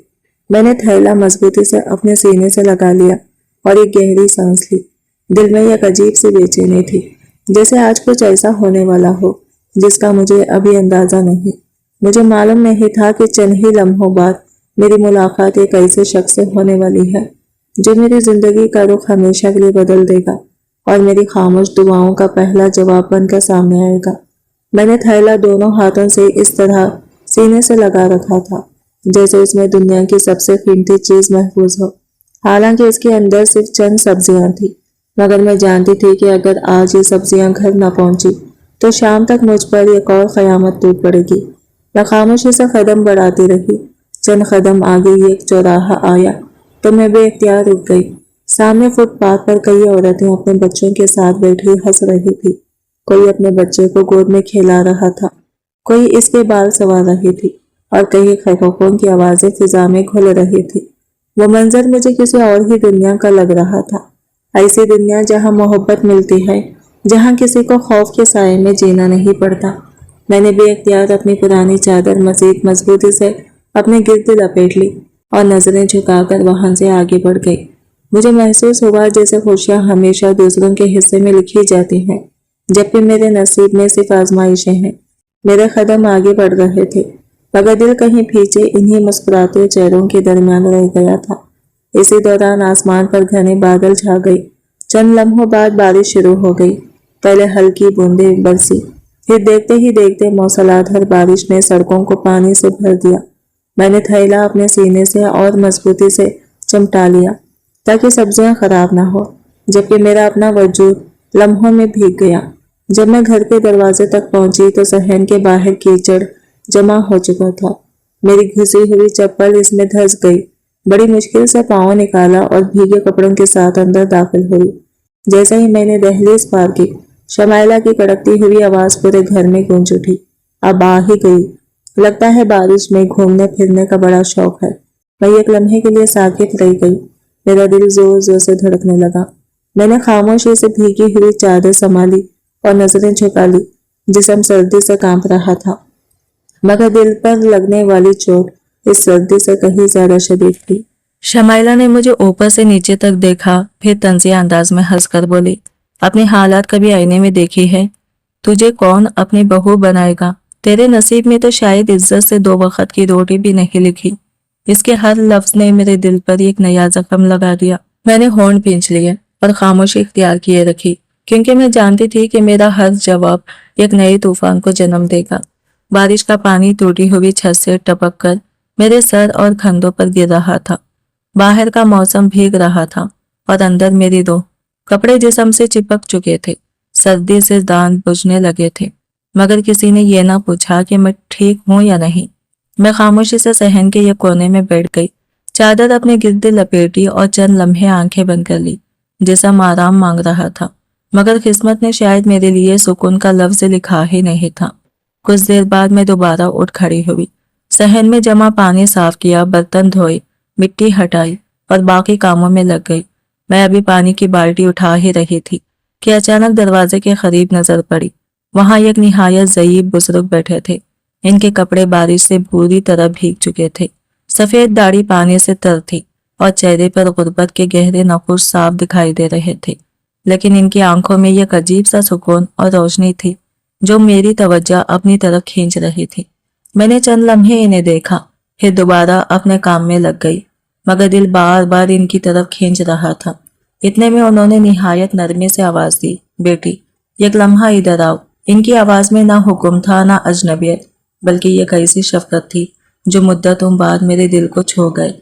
میں نے تھیلا مضبوطی سے اپنے سینے سے لگا لیا اور ایک گہری سانس لی۔ دل میں ایک عجیب سی بے چینی تھی، جیسے آج کچھ ایسا ہونے والا ہو جس کا مجھے ابھی اندازہ نہیں۔ مجھے معلوم نہیں تھا کہ چند ہی لمحوں بعد میری ملاقات ایک ایسے شخص سے ہونے والی ہے جو میری زندگی کا رخ ہمیشہ کے لیے بدل دے گا اور میری خاموش دعاؤں کا پہلا جواب بن کر سامنے آئے گا۔ میں نے تھیلا دونوں ہاتھوں سے اس طرح سینے سے لگا رکھا تھا جیسے اس میں دنیا کی سب سے قیمتی چیز محفوظ ہو۔ حالانکہ اس کے اندر صرف چند سبزیاں تھیں، مگر میں جانتی تھی کہ اگر آج یہ سبزیاں گھر نہ پہنچی تو شام تک مجھ پر ایک اور قیامت ٹوٹ پڑے گی۔ میں خاموشی سے قدم بڑھاتی رہی۔ چند قدم آگے ایک چوراہا آیا تو میں بے اختیار رک گئی۔ سامنے فٹ پاتھ پر کئی عورتیں اپنے بچوں کے ساتھ بیٹھی ہنس رہی تھی۔ کوئی اپنے بچے کو گود میں کھیلا رہا تھا، کوئی اس کے بال سنوار رہی تھی، اور کئی خیخوں کی آوازیں فضا میں گھل رہی تھی۔ وہ منظر مجھے کسی اور ہی دنیا کا لگ رہا تھا، ایسی دنیا جہاں محبت ملتی ہے، جہاں کسی کو خوف کے سائے میں جینا نہیں پڑتا۔ میں نے بے اختیار اپنی پرانی چادر مزید مضبوطی سے اپنے گرد لپیٹ لی اور نظریں جھکا کر وہاں سے آگے بڑھ گئی۔ مجھے محسوس ہوا جیسے خوشیاں ہمیشہ دوسروں کے حصے میں لکھی جاتی ہیں، جبکہ میرے نصیب میں صرف آزمائشیں ہیں۔ میرے قدم آگے بڑھ رہے تھے، مگر دل کہیں پیچھے انہی مسکراتے چہروں کے درمیان رہ گیا تھا۔ اسی دوران آسمان پر گھنے بادل چھا گئی۔ چند لمحوں بعد بارش شروع ہو گئی۔ پہلے ہلکی بوندیں برسی، پھر دیکھتے ہی دیکھتے موسلادھار بارش نے سڑکوں کو پانی سے بھر دیا۔ میں نے تھیلا اپنے سینے سے اور مضبوطی سے چمٹا لیا تاکہ سبزیاں خراب نہ ہو، جبکہ میرا اپنا وجود لمحوں میں بھیگ گیا۔ جب میں گھر کے دروازے تک پہنچی تو صحن کے باہر کیچڑ جمع ہو چکا تھا۔ میری گھسی ہوئی چپل اس میں دھس گئی۔ بڑی مشکل سے پاؤں نکالا اور بھیگے کپڑوں کے ساتھ اندر داخل ہوئی۔ جیسے ہی میں نے دہلیز پار کی، شمائلہ کی کڑکتی ہوئی آواز پورے گھر میں گونج اٹھی، اب آ ہی گئی، لگتا ہے بارش میں گھومنے پھرنے کا بڑا شوق ہے۔ میں ایک لمحے کے لیے ساکت رہ گئی، میرا دل زور زور سے دھڑکنے لگا۔ میں نے خاموشی سے بھیگی ہوئی چادر سنبھالی اور نظریں جھکا لی۔ جسم سردی سے کانپ رہا تھا، مگر دل پر لگنے والی چوٹ اس سردی سے کہیں زیادہ شدید تھی۔ شمائلہ نے مجھے اوپر سے نیچے تک دیکھا، پھر طنزیہ انداز میں ہنس کر بولی، اپنی حالات کبھی آئینے میں دیکھی ہے؟ تجھے کون اپنی بہو بنائے گا؟ تیرے نصیب میں تو شاید عزت سے 2 وقت کی روٹی بھی نہیں لکھی۔ اس کے ہر لفظ نے میرے دل پر ایک نیا زخم لگا دیا۔ میں نے ہونٹ بھینچ لیے اور خاموشی اختیار کیے رکھی، کیونکہ میں جانتی تھی کہ میرا ہر جواب ایک نئے طوفان کو جنم دے گا۔ بارش کا پانی ٹوٹی ہوئی چھت سے ٹپک کر میرے سر اور کندھوں پر گر رہا تھا۔ باہر کا موسم بھیگ رہا تھا اور اندر میری روح، کپڑے جسم سے چپک چکے تھے، سردی سے دانت بجھنے لگے تھے، مگر کسی نے یہ نہ پوچھا کہ میں ٹھیک ہوں یا نہیں۔ میں خاموشی سے صحن کے یہ کونے میں بیٹھ گئی، چادر اپنے گرد لپیٹی اور چند لمحے آنکھیں بند کر لی۔ جسم آرام مانگ رہا تھا، مگر قسمت نے شاید میرے لیے سکون کا لفظ لکھا ہی نہیں تھا۔ کچھ دیر بعد میں دوبارہ اٹھ کھڑی ہوئی، صحن میں جمع پانی صاف کیا، برتن دھوئے، مٹی ہٹائی اور باقی کاموں میں لگ گئی۔ میں ابھی پانی کی بالٹی اٹھا ہی رہی تھی کہ اچانک دروازے کے قریب نظر پڑی۔ وہاں ایک نہایت ضعیف بزرگ بیٹھے تھے۔ ان کے کپڑے بارش سے بری طرح بھیگ چکے تھے، سفید داڑھی پانی سے تر تھی اور چہرے پر غربت کے گہرے نقوش صاف دکھائی دے رہے تھے، لیکن ان کی آنکھوں میں ایک عجیب سا سکون اور روشنی تھی جو میری توجہ اپنی طرف کھینچ رہی تھی۔ میں نے چند لمحے انہیں دیکھا، پھر دوبارہ اپنے کام میں لگ گئی، مگر دل بار بار ان کی طرف کھینچ رہا تھا۔ اتنے میں انہوں نے نہایت نرمی سے آواز دی، بیٹی ایک لمحہ ادھر آؤ۔ ان کی آواز میں نہ حکم تھا نہ اجنبیت، بلکہ یہ ایسی شفقت تھی جو مدتوں بعد میرے دل کو چھو گئے۔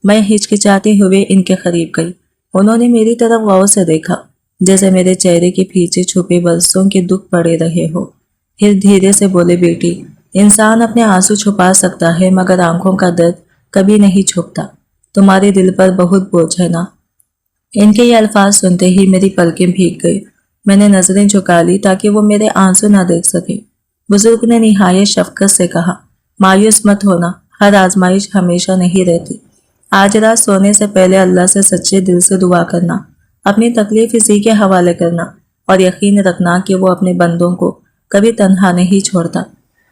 میں ہچکچاتے ہوئے ان کے قریب گئی۔ انہوں نے میری طرف غور سے دیکھا، جیسے میرے چہرے کے پیچھے چھپے برسوں کے دکھ پڑے رہے ہو۔ پھر دھیرے سے بولے، بیٹی انسان اپنے آنسو چھپا سکتا ہے مگر آنکھوں کا درد کبھی نہیں چھپتا۔ تمہارے دل پر بہت بوجھ ہے نا۔ ان کے یہ الفاظ سنتے ہی میری پلکیں بھیگ گئی۔ میں نے نظریں جھکا لی تاکہ وہ میرے آنسو نہ دیکھ سکے۔ بزرگ نے نہایت شفقت سے کہا، مایوس مت ہونا، ہر آزمائش ہمیشہ نہیں رہتی۔ آج رات سونے سے پہلے اللہ سے سچے دل سے دعا کرنا، اپنی تکلیف اسی کے حوالے کرنا اور یقین رکھنا کہ وہ اپنے بندوں کو کبھی تنہا نہیں چھوڑتا۔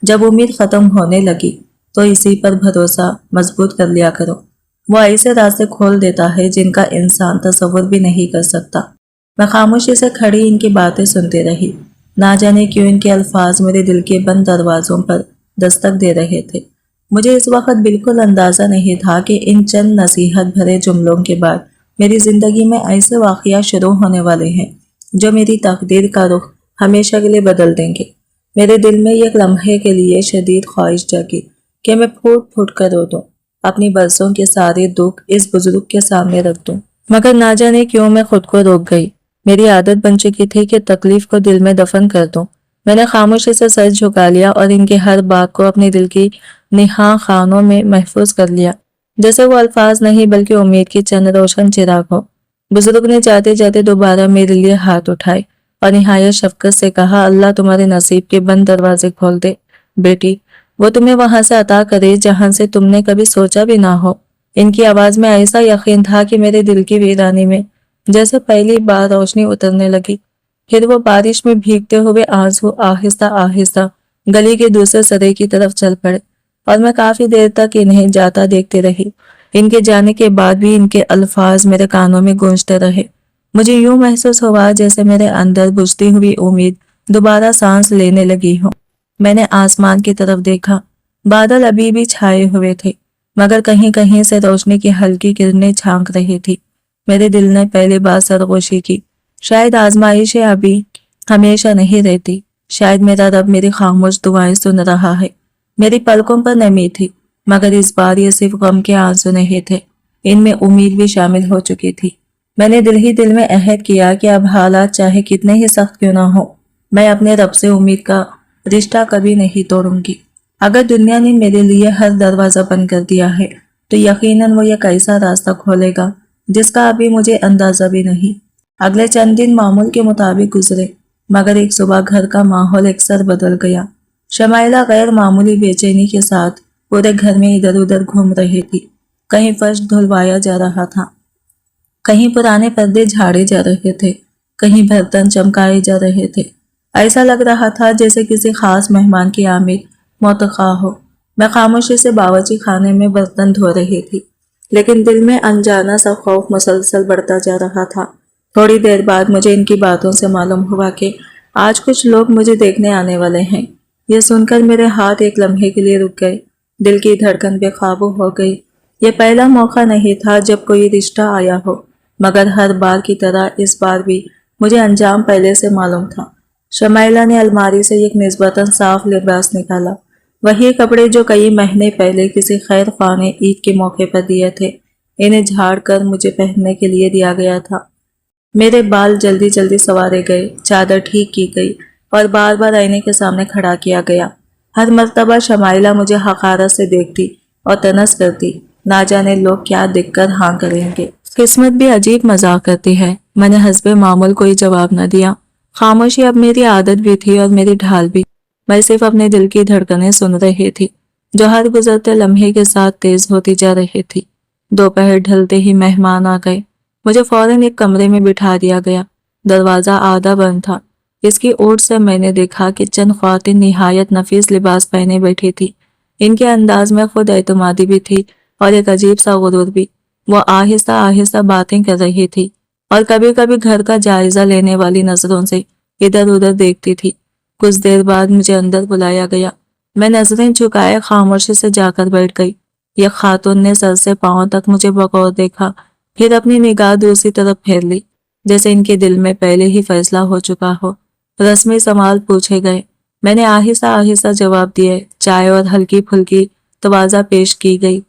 جب امید ختم ہونے لگی تو اسی پر بھروسہ مضبوط کر لیا کرو۔ وہ ایسے راستے کھول دیتا ہے جن کا انسان تصور بھی نہیں کر سکتا۔ میں خاموشی سے کھڑی ان کی باتیں سنتے رہی، نہ جانے کیوں ان کے الفاظ میرے دل کے بند دروازوں پر دستک دے رہے تھے۔ مجھے اس وقت بالکل اندازہ نہیں تھا کہ ان چند نصیحت بھرے جملوں کے بعد میری زندگی میں ایسے واقعات شروع ہونے والے ہیں جو میری تقدیر کا رخ ہمیشہ کے لیے بدل دیں گے۔ میرے دل میں ایک لمحے کے لیے شدید خواہش جاگی کہ میں پھوٹ پھوٹ کر رو دوں، اپنی برسوں کے سارے دکھ اس بزرگ کے سامنے رکھ دوں، مگر نہ جانے کیوں میں خود کو روک گئی۔ میری عادت بن چکی تھی کہ تکلیف کو دل میں دفن کر دوں۔ میں نے خاموشی سے سر جھکا لیا اور ان کے ہر بات کو اپنے دل کی نہاں خانوں میں محفوظ کر لیا، جیسے وہ الفاظ نہیں بلکہ امید کی چند روشن چراغ ہو۔ بزرگ نے جاتے جاتے دوبارہ میرے لیے ہاتھ اٹھائے اور نہایت شفقت سے کہا، اللہ تمہارے نصیب کے بند دروازے کھول دے بیٹی، وہ تمہیں وہاں سے عطا کرے جہاں سے تم نے کبھی سوچا بھی نہ ہو۔ ان کی آواز میں ایسا یقین تھا کہ میرے دل کی ویرانی میں جیسے پہلی بار روشنی اترنے لگی۔ پھر وہ بارش میں بھیگتے ہوئے آنسو آہستہ آہستہ گلی کے دوسرے سرے کی طرف چل پڑے اور میں کافی دیر تک انہیں جاتا دیکھتے رہی۔ ان کے جانے کے بعد بھی ان کے الفاظ میرے کانوں میں گونجتے رہے۔ مجھے یوں محسوس ہوا جیسے میرے اندر بجھتی ہوئی امید دوبارہ سانس لینے لگی ہو۔ میں نے آسمان کی طرف دیکھا، بادل ابھی بھی چھائے ہوئے تھے، مگر کہیں کہیں سے روشنی کی ہلکی کرنیں چھانک رہی تھی۔ میرے دل نے پہلی بار سرگوشی کی، شاید آزمائشیں ابھی ہمیشہ نہیں رہتی، شاید میرا رب میری خاموش دعائیں سن رہا ہے۔ میری پلکوں پر نمی تھی، مگر اس بار یہ صرف غم کے آنسو نہیں تھے، ان میں امید بھی شامل ہو چکی تھی۔ میں نے دل ہی دل میں عہد کیا کہ اب حالات چاہے کتنے ہی سخت کیوں نہ ہو، میں اپنے رب سے امید کا رشتہ کبھی نہیں توڑوں گی۔ اگر دنیا نے میرے لیے ہر دروازہ بند کر دیا ہے تو یقیناً وہ ایک ایسا راستہ کھولے گا جس کا ابھی مجھے اندازہ بھی نہیں۔ اگلے چند دن معمول کے مطابق گزرے، مگر ایک صبح گھر کا ماحول اکثر بدل گیا۔ شمائلہ غیر معمولی بے چینی کے ساتھ پورے گھر میں ادھر ادھر گھوم رہی تھی۔ کہیں فرش دھلوایا جا رہا تھا، کہیں پرانے پردے جھاڑے جا رہے تھے، کہیں برتن چمکائے جا رہے تھے۔ ایسا لگ رہا تھا جیسے کسی خاص مہمان کی آمد موتقع ہو۔ میں خاموشی سے باورچی خانے میں برتن دھو رہی تھی، لیکن دل میں انجانا سا خوف مسلسل بڑھتا جا رہا تھا۔ تھوڑی دیر بعد مجھے ان کی باتوں سے معلوم ہوا کہ آج کچھ لوگ مجھے دیکھنے آنے والے ہیں۔ یہ سن کر میرے ہاتھ ایک لمحے کے لیے رک گئے، دل کی دھڑکن بے قابو ہو گئی۔ یہ پہلا موقع نہیں تھا جب کوئی رشتہ آیا ہو، مگر ہر بار کی طرح اس بار بھی مجھے انجام پہلے سے معلوم تھا۔ شمائلہ نے الماری سے ایک نسبتاً صاف لباس نکالا، وہی کپڑے جو کئی مہینے پہلے کسی خیر خواہ نے عید کے موقع پر دیے تھے، انہیں جھاڑ کر مجھے پہننے کے لیے دیا گیا تھا۔ میرے بال جلدی جلدی سنوارے گئے، چادر ٹھیک کی گئی اور بار بار آئینے کے سامنے کھڑا کیا گیا۔ ہر مرتبہ شمائلہ مجھے حقارت سے دیکھتی اور طنز کرتی، نہ جانے لوگ کیا دیکھ کر ہاں کریں گے۔ قسمت بھی عجیب مذاق کرتی ہے، میں نے حسب معمول کوئی جواب نہ دیا۔ خاموشی اب میری عادت بھی تھی اور میری ڈھال بھی۔ میں صرف اپنے دل کی دھڑکنیں سن رہی تھی، جو ہر گزرتے لمحے کے ساتھ تیز ہوتی جا رہی تھی۔ دوپہر ڈھلتے ہی مہمان آ گئے، مجھے فوراً ایک کمرے میں بٹھا دیا گیا۔ دروازہ آدھا بند تھا۔ اس کی اوٹ سے میں نے دیکھا کہ چند خواتین نہایت نفیس لباس پہنے بیٹھی تھی۔ ان کے انداز میں خود اعتمادی بھی تھی اور ایک عجیب سا غرور بھی۔ وہ آہستہ آہستہ باتیں کر رہی تھی اور کبھی کبھی گھر کا جائزہ لینے والی نظروں سے ادھر ادھر دیکھتی تھی۔ کچھ دیر بعد مجھے اندر بلایا گیا۔ میں نظریں جھکائے خاموشی سے جا کر بیٹھ گئی۔ یہ خاتون نے سر سے پاؤں تک مجھے بغور دیکھا، پھر اپنی نگاہ دوسری طرف پھیر لی، جیسے ان کے دل میں پہلے ہی فیصلہ ہو چکا ہو۔ رسمی سوال پوچھے گئے، میں نے آہستہ آہستہ جواب دیے۔ چائے اور ہلکی پھلکی توازہ پیش کی گئی۔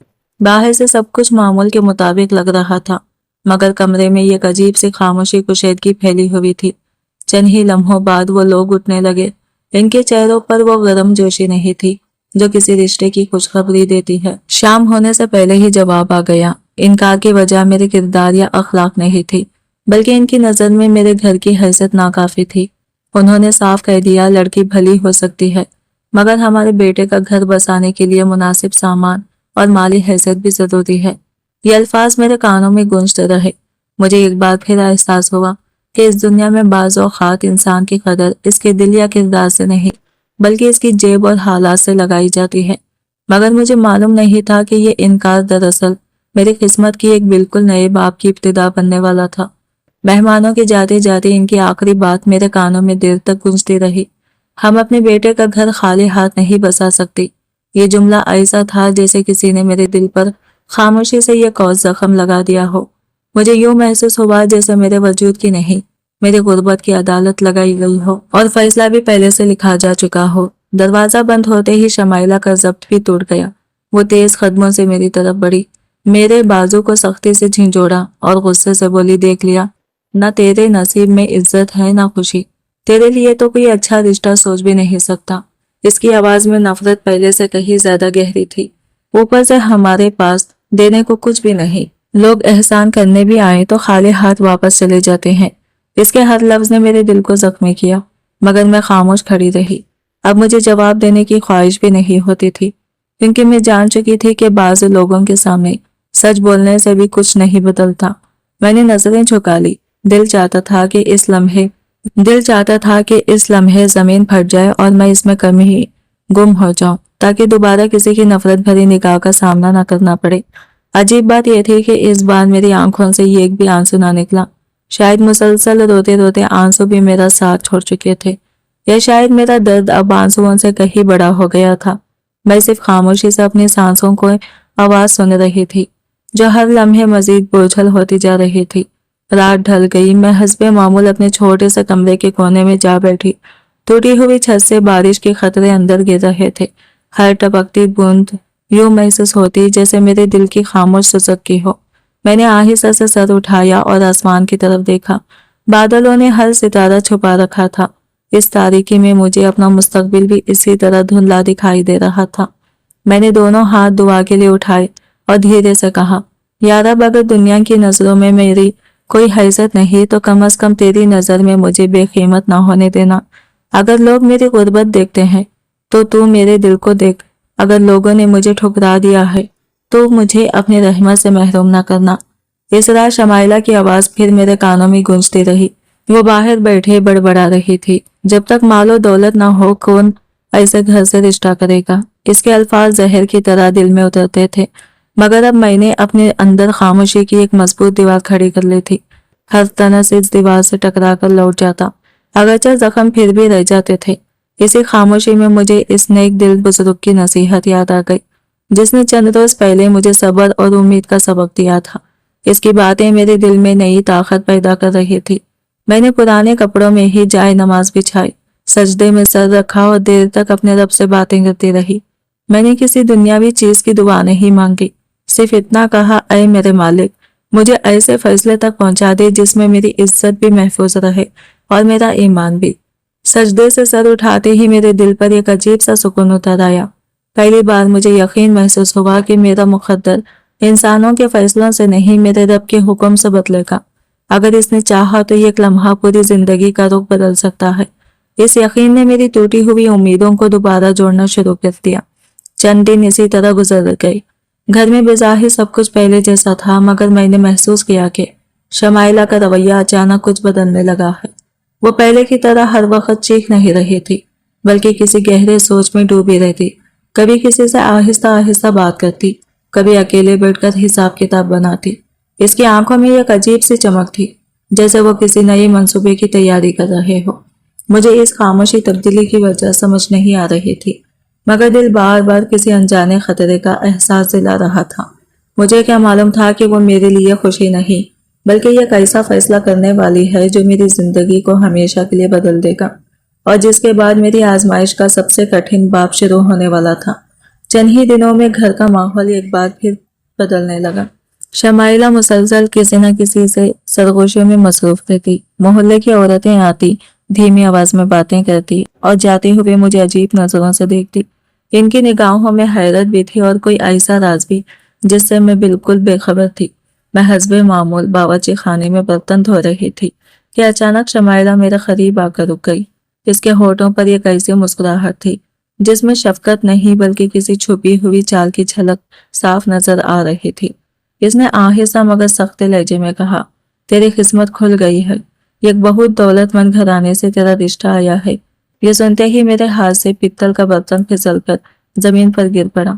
باہر سے سب کچھ معمول کے مطابق لگ رہا تھا، مگر کمرے میں ایک عجیب سی خاموشی کشیدگی پھیلی ہوئی تھی۔ چند ہی لمحوں بعد وہ لوگ اٹھنے لگے۔ ان کے چہروں پر وہ گرم جوشی نہیں تھی جو کسی رشتے کی خوشخبری دیتی ہے۔ شام ہونے سے پہلے ہی جواب آ گیا۔ انکار کی وجہ میرے کردار یا اخلاق نہیں تھی، بلکہ ان کی نظر میں میرے گھر کی حیثیت ناکافی تھی۔ انہوں نے صاف کہہ دیا، لڑکی بھلی ہو سکتی ہے، مگر ہمارے بیٹے کا گھر بسانے کے لیے مناسب سامان اور مالی حیثیت بھی ضروری ہے۔ یہ الفاظ میرے کانوں میں گونجتے رہے۔ مجھے ایک بار پھر احساس ہوا کہ اس دنیا میں بعض اوقات انسان کی قدر اس کے دل یا کردار سے نہیں، بلکہ اس کی جیب اور حالات سے لگائی جاتی ہے۔ مگر مجھے معلوم نہیں تھا کہ یہ انکار دراصل میری قسمت کی ایک بالکل نئے باب کی ابتدا بننے والا تھا۔ مہمانوں کے جاتے جاتے ان کی آخری بات میرے کانوں میں دیر تک گونجتی رہی، ہم اپنے بیٹے کا گھر خالی ہاتھ نہیں بسا سکتی۔ یہ جملہ ایسا تھا جیسے کسی نے میرے دل پر خاموشی سے یہ کوس زخم لگا دیا ہو۔ مجھے یوں محسوس ہوا جیسے میرے وجود کی نہیں، میری غربت کی عدالت لگائی گئی ہو اور فیصلہ بھی پہلے سے لکھا جا چکا ہو۔ دروازہ بند ہوتے ہی شمائلہ کا ضبط بھی ٹوٹ گیا۔ وہ تیز قدموں سے میری طرف بڑھی، میرے بازو کو سختی سے جھنجھوڑا اور غصے سے بولی، دیکھ لیا، نہ تیرے نصیب میں عزت ہے نہ خوشی، تیرے لیے تو کوئی اچھا رشتہ سوچ بھی نہیں سکتا۔ اس کی آواز میں نفرت پہلے سے کہیں زیادہ گہری تھی۔ اوپر سے ہمارے پاس دینے کو کچھ بھی نہیں، لوگ احسان کرنے بھی آئیں تو خالی ہاتھ واپس چلے جاتے ہیں۔ اس کے ہر لفظ نے میرے دل کو زخمی کیا، مگر میں خاموش کھڑی رہی۔ اب مجھے جواب دینے کی خواہش بھی نہیں ہوتی تھی، کیونکہ میں جان چکی تھی کہ بعض لوگوں کے سامنے سچ بولنے سے بھی کچھ نہیں بدلتا۔ میں نے نظریں جھکا لی۔ دل چاہتا تھا کہ اس لمحے زمین پھٹ جائے اور میں اس میں کمی گم ہو جاؤں، تاکہ دوبارہ کسی کی نفرت بھری نگاہ کا سامنا نہ کرنا پڑے۔ عجیب بات یہ تھی کہ اس بار میری آنکھوں سے ایک بھی آنسو نہ نکلا۔ شاید مسلسل روتے روتے آنسو بھی میرا ساتھ چھوڑ چکے تھے، یا شاید میرا درد اب آنسوؤں سے کہیں بڑا ہو گیا تھا۔ میں صرف خاموشی سے اپنی سانسوں کو آواز سن رہی تھی، جو ہر لمحے مزید بوجھل ہوتی جا رہی تھی۔ رات ڈھل گئی۔ میں حسب معمول اپنے چھوٹے سے کمرے کے کونے میں جا بیٹھی۔ ٹوٹی ہوئی چھت سے بارش کے قطرے اندر گر رہے تھے۔ ہر ٹپکتی بوند یوں محسوس ہوتی جیسے میرے دل کی خاموش سسکی ہو۔ میں نے آہستہ سے سر اٹھایا اور آسمان کی طرف دیکھا۔ بادلوں نے ہر ستارہ چھپا رکھا تھا۔ اس تاریکی میں مجھے اپنا مستقبل بھی اسی طرح دھندلا دکھائی دے رہا تھا۔ میں نے دونوں ہاتھ دعا کے لیے اٹھائے اور دھیرے سے کہا، یا رب، اگر دنیا کی نظروں میں میری کوئی حیثیت نہیں تو کم از کم تیری نظر میں مجھے بے قیمت نہ ہونے دینا۔ اگر لوگ میری غربت دیکھتے ہیں تو میرے دل کو دیکھ۔ اگر لوگوں نے مجھے ٹھکرا دیا ہے تو مجھے اپنے رحمت سے محروم نہ کرنا۔ اس رات شمائلہ کی آواز پھر میرے کانوں میں گونجتی رہی۔ وہ باہر بیٹھے بڑبڑا رہی تھی، جب تک مال و دولت نہ ہو کون ایسے گھر سے رشتہ کرے گا۔ اس کے الفاظ زہر کی طرح دل میں اترتے تھے، مگر اب میں نے اپنے اندر خاموشی کی ایک مضبوط دیوار کھڑی کر لی تھی۔ ہر طنز اس دیوار سے ٹکرا کر لوٹ جاتا، اگرچہ زخم پھر بھی رہ جاتے تھے۔ اسی خاموشی میں مجھے اس نیک دل بزرگ کی نصیحت یاد آ گئی، جس نے چند روز پہلے مجھے صبر اور امید کا سبق دیا تھا۔ اس کی باتیں میرے دل میں نئی طاقت پیدا کر رہی تھی۔ میں نے پرانے کپڑوں میں ہی جائے نماز بچھائی، سجدے میں سر رکھا اور دیر تک اپنے رب سے باتیں کرتی رہی۔ میں نے کسی دنیاوی چیز کی دعا نہیں مانگی، صرف اتنا کہا، اے میرے مالک، مجھے ایسے فیصلے تک پہنچا دے جس میں میری عزت بھی محفوظ رہے اور میرا ایمان بھی۔ سجدے سے سر اٹھاتے ہی میرے دل پر ایک عجیب سا سکون اتر آیا۔ پہلی بار مجھے یقین محسوس ہوا کہ میرا مقدر انسانوں کے فیصلوں سے نہیں، میرے رب کے حکم سے بدلے گا۔ اگر اس نے چاہا تو یہ ایک لمحہ پوری زندگی کا رخ بدل سکتا ہے۔ اس یقین نے میری ٹوٹی ہوئی امیدوں کو دوبارہ جوڑنا شروع کر دیا۔ چند دن اسی طرح گزر گئے۔ گھر میں بظاہر سب کچھ پہلے جیسا تھا، مگر میں نے محسوس کیا کہ شمائلہ کا رویہ اچانک کچھ بدلنے لگا ہے۔ وہ پہلے کی طرح ہر وقت چیخ نہیں رہی تھی، بلکہ کسی گہرے سوچ میں ڈوبی رہتی۔ کبھی کسی سے آہستہ آہستہ بات کرتی، کبھی اکیلے بیٹھ کر حساب کتاب بناتی۔ اس کی آنکھوں میں ایک عجیب سی چمک تھی، جیسے وہ کسی نئے منصوبے کی تیاری کر رہے ہو۔ مجھے اس خاموشی تبدیلی کی وجہ سمجھ نہیں آ رہی تھی، مگر دل بار بار کسی انجانے خطرے کا احساس دلا رہا تھا۔ مجھے کیا معلوم تھا کہ وہ میرے لیے خوشی نہیں، بلکہ ایک ایسا فیصلہ کرنے والی ہے جو میری زندگی کو ہمیشہ کے لیے بدل دے گا، اور جس کے بعد میری آزمائش کا سب سے کٹھن باب شروع ہونے والا تھا۔ چند ہی دنوں میں گھر کا ماحول ایک بار پھر بدلنے لگا۔ شمائلہ مسلسل کسی نہ کسی سے سرگوشیوں میں مصروف رہتی۔ محلے کی عورتیں آتی، دھیمی آواز میں باتیں کرتی اور جاتے ہوئے مجھے عجیب نظروں سے دیکھتی۔ ان کی نگاہوں میں حیرت بھی تھی اور کوئی ایسا راز بھی جس سے میں بالکل بے خبر تھی۔ میں حسب معمول باورچی خانے میں برتن دھو رہی تھی کہ اچانک شمائلہ میرے قریب آ کر رک گئی۔ اس کے ہونٹوں پر ایک ایسی مسکراہٹ تھی جس میں شفقت نہیں بلکہ کسی چھپی ہوئی چال کی جھلک صاف نظر آ رہی تھی۔ اس نے آہستہ مگر سخت لہجے میں کہا، تیری قسمت کھل گئی ہے، ایک بہت دولت مند گھرانے سے تیرا رشتہ آیا ہے۔ یہ سنتے ہی میرے ہاتھ سے پتل کا برتن پھسل کر زمین پر گر پڑا۔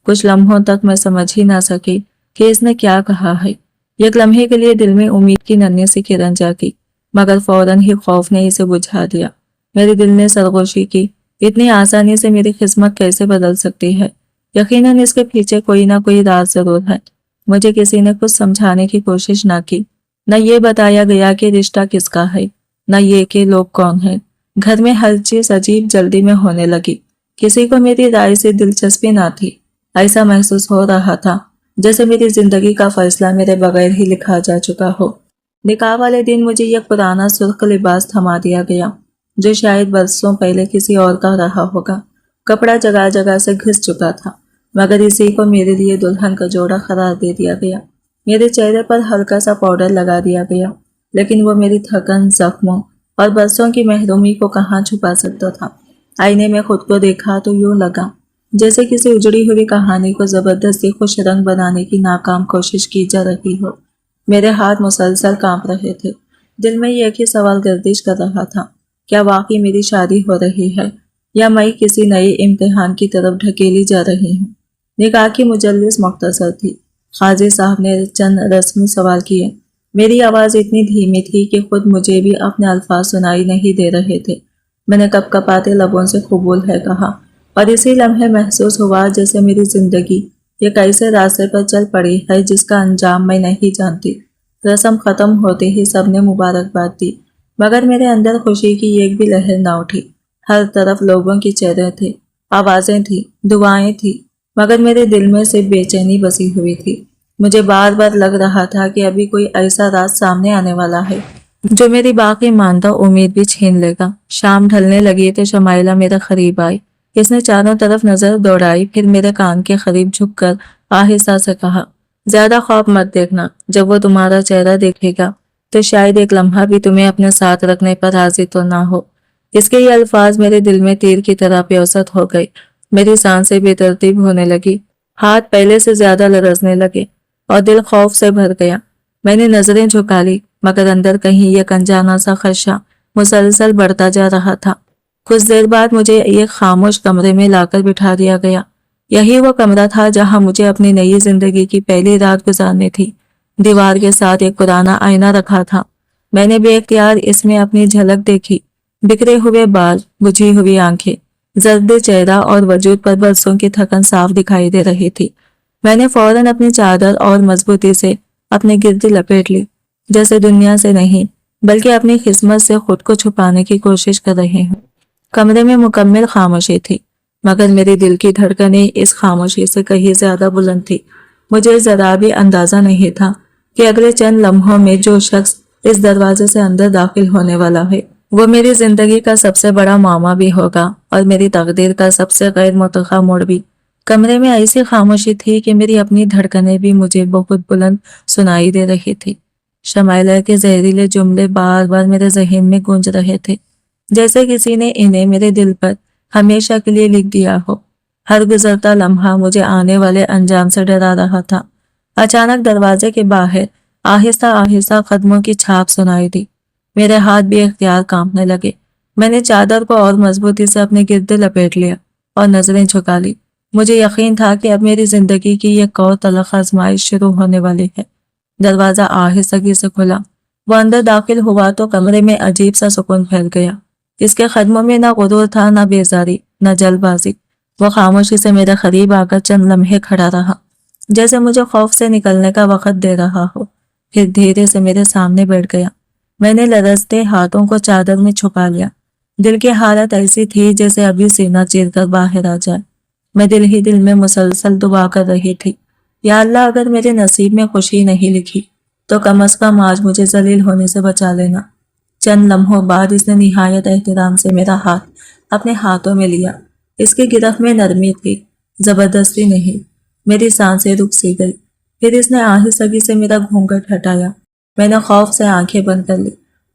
کچھ لمحوں تک میں سمجھ ہی نہ سکی کہ اس نے کیا کہا ہے۔ ایک لمحے کے لیے دل میں امید کی ننھی سی کرن جاگی، مگر فوراً ہی خوف نے اسے بجھا دیا۔ میرے دل نے سرگوشی کی، اتنی آسانی سے میری قسمت کیسے بدل سکتی ہے؟ یقیناً اس کے پیچھے کوئی نہ کوئی راز ضرور ہے۔ مجھے کسی نے کچھ سمجھانے کی کوشش نہ کی، نہ یہ بتایا گیا کہ رشتہ کس کا ہے، نہ یہ کہ لوگ کون ہیں۔ گھر میں ہر چیز عجیب جلدی میں ہونے لگی۔ کسی کو میری رائے سے دلچسپی نہ تھی۔ ایسا محسوس ہو رہا تھا جیسے میری زندگی کا فیصلہ میرے بغیر ہی لکھا جا چکا ہو۔ نکاح والے دن مجھے ایک پرانا سرخ لباس تھما دیا گیا جو شاید برسوں پہلے کسی اور کا رہا ہوگا۔ کپڑا جگہ جگہ سے گھس چکا تھا، مگر اسی کو میرے لیے دلہن کا جوڑا قرار دے دیا گیا۔ میرے چہرے پر ہلکا سا پاؤڈر لگا دیا گیا، لیکن وہ میری تھکن، زخموں اور برسوں کی محرومی کو کہاں چھپا سکتا تھا۔ آئینے میں خود کو دیکھا تو یوں لگا جیسے کسی اجڑی ہوئی کہانی کو زبردستی خوش رنگ بنانے کی ناکام کوشش کی جا رہی ہو۔ میرے ہاتھ مسلسل کانپ رہے تھے۔ دل میں ایک ہی سوال گردش کر رہا تھا، کیا واقعی میری شادی ہو رہی ہے یا میں کسی نئے امتحان کی طرف ڈھکیلی جا رہی ہوں؟ نکاح کی مجلس مختصر تھی۔ قاضی صاحب نے چند رسمی سوال کیے۔ میری آواز اتنی دھیمی تھی کہ خود مجھے بھی اپنے الفاظ سنائی نہیں دے رہے تھے۔ میں نے کپ کپاتے لبوں سے قبول ہے کہا، اور اسی لمحے محسوس ہوا جیسے میری زندگی ایک ایسے راستے پر چل پڑی ہے جس کا انجام میں نہیں جانتی۔ رسم ختم ہوتے ہی سب نے مبارکباد دی، مگر میرے اندر خوشی کی ایک بھی لہر نہ اٹھی۔ ہر طرف لوگوں کے چہرے تھے، آوازیں تھیں، دعائیں تھیں، مگر میرے دل میں صرف بے چینی بسی ہوئی تھی۔ مجھے بار بار لگ رہا تھا کہ ابھی کوئی ایسا راز سامنے آنے والا ہے جو میری باقی ماندہ امید بھی چھین لے گا۔ شام ڈھلنے لگی تو شمائلہ میرے قریب آئی۔ اس نے چاروں طرف نظر دوڑائی، پھر میرے کان کے قریب جھک کر آہستہ سے کہا، زیادہ خواب مت دیکھنا، جب وہ تمہارا چہرہ دیکھے گا تو شاید ایک لمحہ بھی تمہیں اپنے ساتھ رکھنے پر راضی تو نہ ہو۔ اس کے یہ الفاظ میرے دل میں تیر کی طرح پیوست ہو گئی۔ میری سانسیں بے ترتیب ہونے لگی، ہاتھ پہلے سے زیادہ لرزنے لگے اور دل خوف سے بھر گیا۔ میں نے نظریں جھکا لی، مگر اندر کہیں ایک انجانا سا خدشہ مسلسل بڑھتا جا رہا تھا۔ کچھ دیر بعد مجھے ایک خاموش کمرے میں لا کر بٹھا دیا گیا۔ یہی وہ کمرہ تھا جہاں مجھے اپنی نئی زندگی کی پہلی رات گزارنی تھی۔ دیوار کے ساتھ ایک پرانا آئینہ رکھا تھا۔ میں نے بے اختیار اس میں اپنی جھلک دیکھی، بکھرے ہوئے بال، بجھی ہوئی آنکھیں، زرد چہرہ اور وجود پر برسوں کی تھکن صاف دکھائی دے رہی تھی۔ میں نے فوراً اپنی چادر اور مضبوطی سے اپنے گرد لپیٹ لی، جیسے دنیا سے نہیں بلکہ اپنی قسمت سے خود کو چھپانے کی کوشش کر رہے ہوں۔ کمرے میں مکمل خاموشی تھی۔ مگر میرے دل کی دھڑکنیں اس خاموشی سے کہیں زیادہ بلند تھی۔ مجھے ذرا بھی اندازہ نہیں تھا کہ اگلے چند لمحوں میں جو شخص اس دروازے سے اندر داخل ہونے والا ہے وہ میری زندگی کا سب سے بڑا معمہ بھی ہوگا اور میری تقدیر کا سب سے غیر متوقع موڑ بھی۔ کمرے میں ایسی خاموشی تھی کہ میری اپنی دھڑکنیں بھی مجھے بہت بلند سنائی دے رہی تھی۔ شمائلہ کے زہریلے جملے بار بار میرے ذہن میں گونج رہے تھے، جیسے کسی نے انہیں میرے دل پر ہمیشہ کے لیے لکھ دیا ہو۔ ہر گزرتا لمحہ مجھے آنے والے انجام سے ڈرا رہا تھا۔ اچانک دروازے کے باہر آہستہ آہستہ قدموں کی چھاپ سنائی دی۔ میرے ہاتھ بے اختیار کانپنے لگے۔ میں نے چادر کو اور مضبوطی سے اپنے گرد لپیٹ لیا اور نظریں جھکا لی۔ مجھے یقین تھا کہ اب میری زندگی کی یہ اور تلخ آزمائش شروع ہونے والی ہے۔ دروازہ آہستگی سے کھلا۔ وہ اندر داخل ہوا تو کمرے میں عجیب سا سکون پھیل گیا۔ اس کے قدموں میں نہ غرور تھا، نہ بیزاری، نہ جلد بازی۔ وہ خاموشی سے میرے قریب آ کر چند لمحے کھڑا رہا، جیسے مجھے خوف سے نکلنے کا وقت دے رہا ہو، پھر دھیرے سے میرے سامنے بیٹھ گیا۔ میں نے لرزتے ہاتھوں کو چادر میں چھپا لیا۔ دل کی حالت ایسی تھی جیسے ابھی سینہ چیر کر باہر آ جائے۔ میں دل ہی دل میں مسلسل دعا کر رہی تھی، یا اللہ اگر میرے نصیب میں خوشی نہیں لکھی تو کم از کم آج مجھے ذلیل ہونے سے بچا لینا۔ چند لمحوں بعد اس نے نہایت احترام سے میرا ہاتھ اپنے ہاتھوں میں لیا۔ اس کی گرفت میں نرمی تھی، زبردستی نہیں۔ میری سانسیں رک سی گئی۔ پھر اس نے آہستگی سے میرا گھونگھٹ ہٹایا۔ میں نے خوف سے آنکھیں بند کر لی۔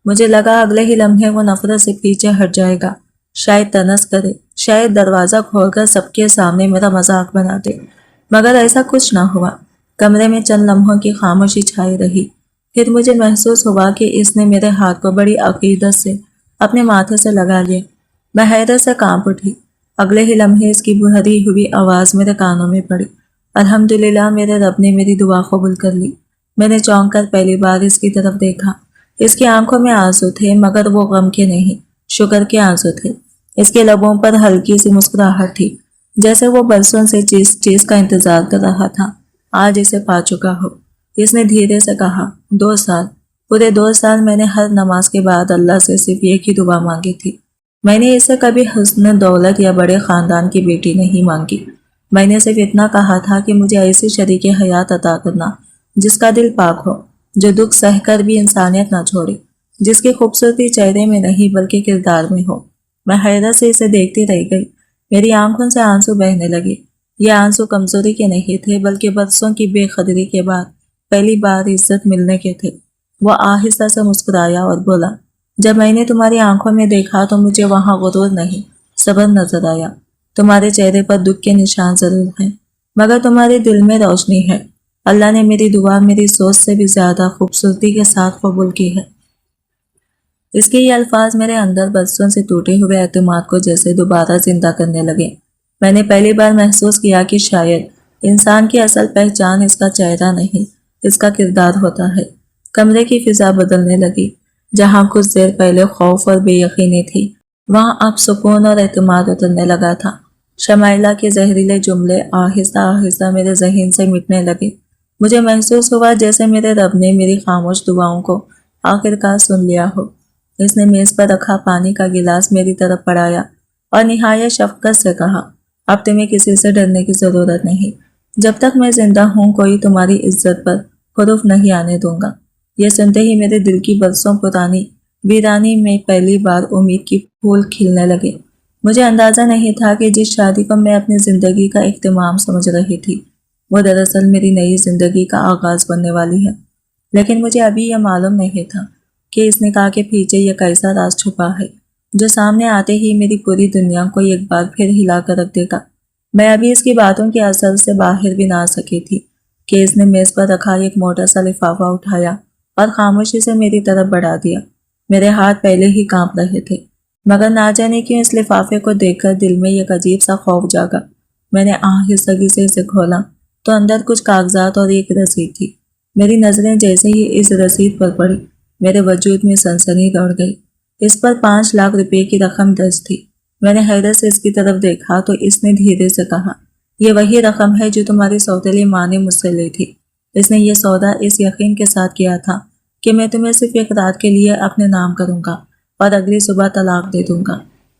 مجھے لگا اگلے ہی لمحے وہ نفرت سے پیچھے ہٹ جائے گا، شاید طنز کرے، شاید دروازہ کھول کر سب کے سامنے میرا مذاق بنا دے، مگر ایسا کچھ نہ ہوا۔ کمرے میں چند لمحوں کی خاموشی چھائی رہی، پھر مجھے محسوس ہوا کہ اس نے میرے ہاتھ کو بڑی عقیدت سے اپنے ماتھے سے لگا لیا۔ میں حیرت سے کانپ اٹھی۔ اگلے ہی لمحے اس کی بھری ہوئی آواز میرے کانوں میں پڑی، الحمدللہ میرے رب نے میری دعا قبول کر لی۔ میں نے چونک کر پہلی بار اس کی طرف دیکھا۔ اس کی آنکھوں میں آنسو تھے، مگر وہ غم کے نہیں، شکر کے آنسو تھے۔ اس کے لبوں پر ہلکی سی مسکراہٹ تھی، جیسے وہ برسوں سے جس چیز کا انتظار کر رہا تھا آج اسے پا چکا ہو۔ اس نے دھیرے سے کہا، 2 سال، پورے 2 سال میں نے ہر نماز کے بعد اللہ سے صرف ایک ہی دعا مانگی تھی۔ میں نے اسے کبھی حسن دولت یا بڑے خاندان کی بیٹی نہیں مانگی۔ میں نے صرف اتنا کہا تھا کہ مجھے ایسی شریک حیات عطا کرنا جس کا دل پاک ہو، جو دکھ سہ کر بھی انسانیت نہ چھوڑے، جس کی خوبصورتی چہرے میں نہیں بلکہ کردار میں ہو۔ میں حیرت سے اسے دیکھتی رہ گئی۔ میری آنکھوں سے آنسو بہنے لگے۔ یہ آنسو کمزوری کے نہیں تھے، بلکہ برسوں کی بے قدری کے بعد پہلی بار عزت ملنے کے تھے۔ وہ آہستہ سے مسکرایا اور بولا، جب میں نے تمہاری آنکھوں میں دیکھا تو مجھے وہاں غرور نہیں، صبر نظر آیا۔ تمہارے چہرے پر دکھ کے نشان ضرور ہیں، مگر تمہارے دل میں روشنی ہے۔ اللہ نے میری دعا میری سوچ سے بھی زیادہ خوبصورتی کے ساتھ قبول کی ہے۔ اس کے یہ الفاظ میرے اندر برسوں سے ٹوٹے ہوئے اعتماد کو جیسے دوبارہ زندہ کرنے لگے۔ میں نے پہلی بار محسوس کیا کہ شاید انسان کی اصل پہچان اس کا چہرہ نہیں، اس کا کردار ہوتا ہے۔ کمرے کی فضا بدلنے لگی۔ جہاں کچھ دیر پہلے خوف اور بے یقینی تھی، وہاں اب سکون اور اعتماد اترنے لگا تھا۔ شمائلہ کے زہریلے جملے آہستہ آہستہ میرے ذہن سے مٹنے لگے۔ مجھے محسوس ہوا جیسے میرے رب نے میری خاموش دعاؤں کو آخرکار سن لیا ہو۔ اس نے میز پر رکھا پانی کا گلاس میری طرف بڑھایا اور نہایت شفقت سے کہا، اب تمہیں کسی سے ڈرنے کی ضرورت نہیں۔ جب تک میں زندہ ہوں کوئی تمہاری عزت پر حرف نہیں آنے دوں گا۔ یہ سنتے ہی میرے دل کی برسوں پرانی ویرانی میں پہلی بار امید کی پھول کھلنے لگے۔ مجھے اندازہ نہیں تھا کہ جس شادی کو میں اپنی زندگی کا اختتام سمجھ رہی تھی وہ دراصل میری نئی زندگی کا آغاز بننے والی ہے۔ لیکن مجھے ابھی یہ معلوم نہیں تھا کہ اس نکاح کے پیچھے یہ کیسا راز چھپا ہے جو سامنے آتے ہی میری پوری دنیا کو ایک بار پھر ہلا کر رکھ دے گا۔ میں ابھی اس کی باتوں کی اثر سے باہر بھی نہ آ سکی تھی کہ اس نے میز پر رکھا ایک موٹا سا لفافہ اٹھایا اور خاموشی سے میری طرف بڑھا دیا۔ میرے ہاتھ پہلے ہی کانپ رہے تھے، مگر نہ جانے کیوں اس لفافے کو دیکھ کر دل میں ایک عجیب سا خوف جاگا۔ میں نے آہستگی سے اسے کھولا تو اندر کچھ کاغذات اور ایک رسید تھی۔ میری نظریں جیسے ہی اس رسید پر پڑی، میرے وجود میں سنسنی دوڑ گئی۔ اس پر 5 لاکھ روپے کی رقم درج تھی۔ میں نے حیرت سے اس کی طرف دیکھا تو اس نے دھیرے سے کہا، یہ وہی رقم ہے جو تمہاری سوتیلی ماں نے مجھ سے لی تھی۔ اس نے یہ سودا اس یقین کے ساتھ کیا تھا کہ میں تمہیں صرف ایک رات کے لیے اپنے نام کروں گا اور اگلی صبح طلاق دے دوں گا۔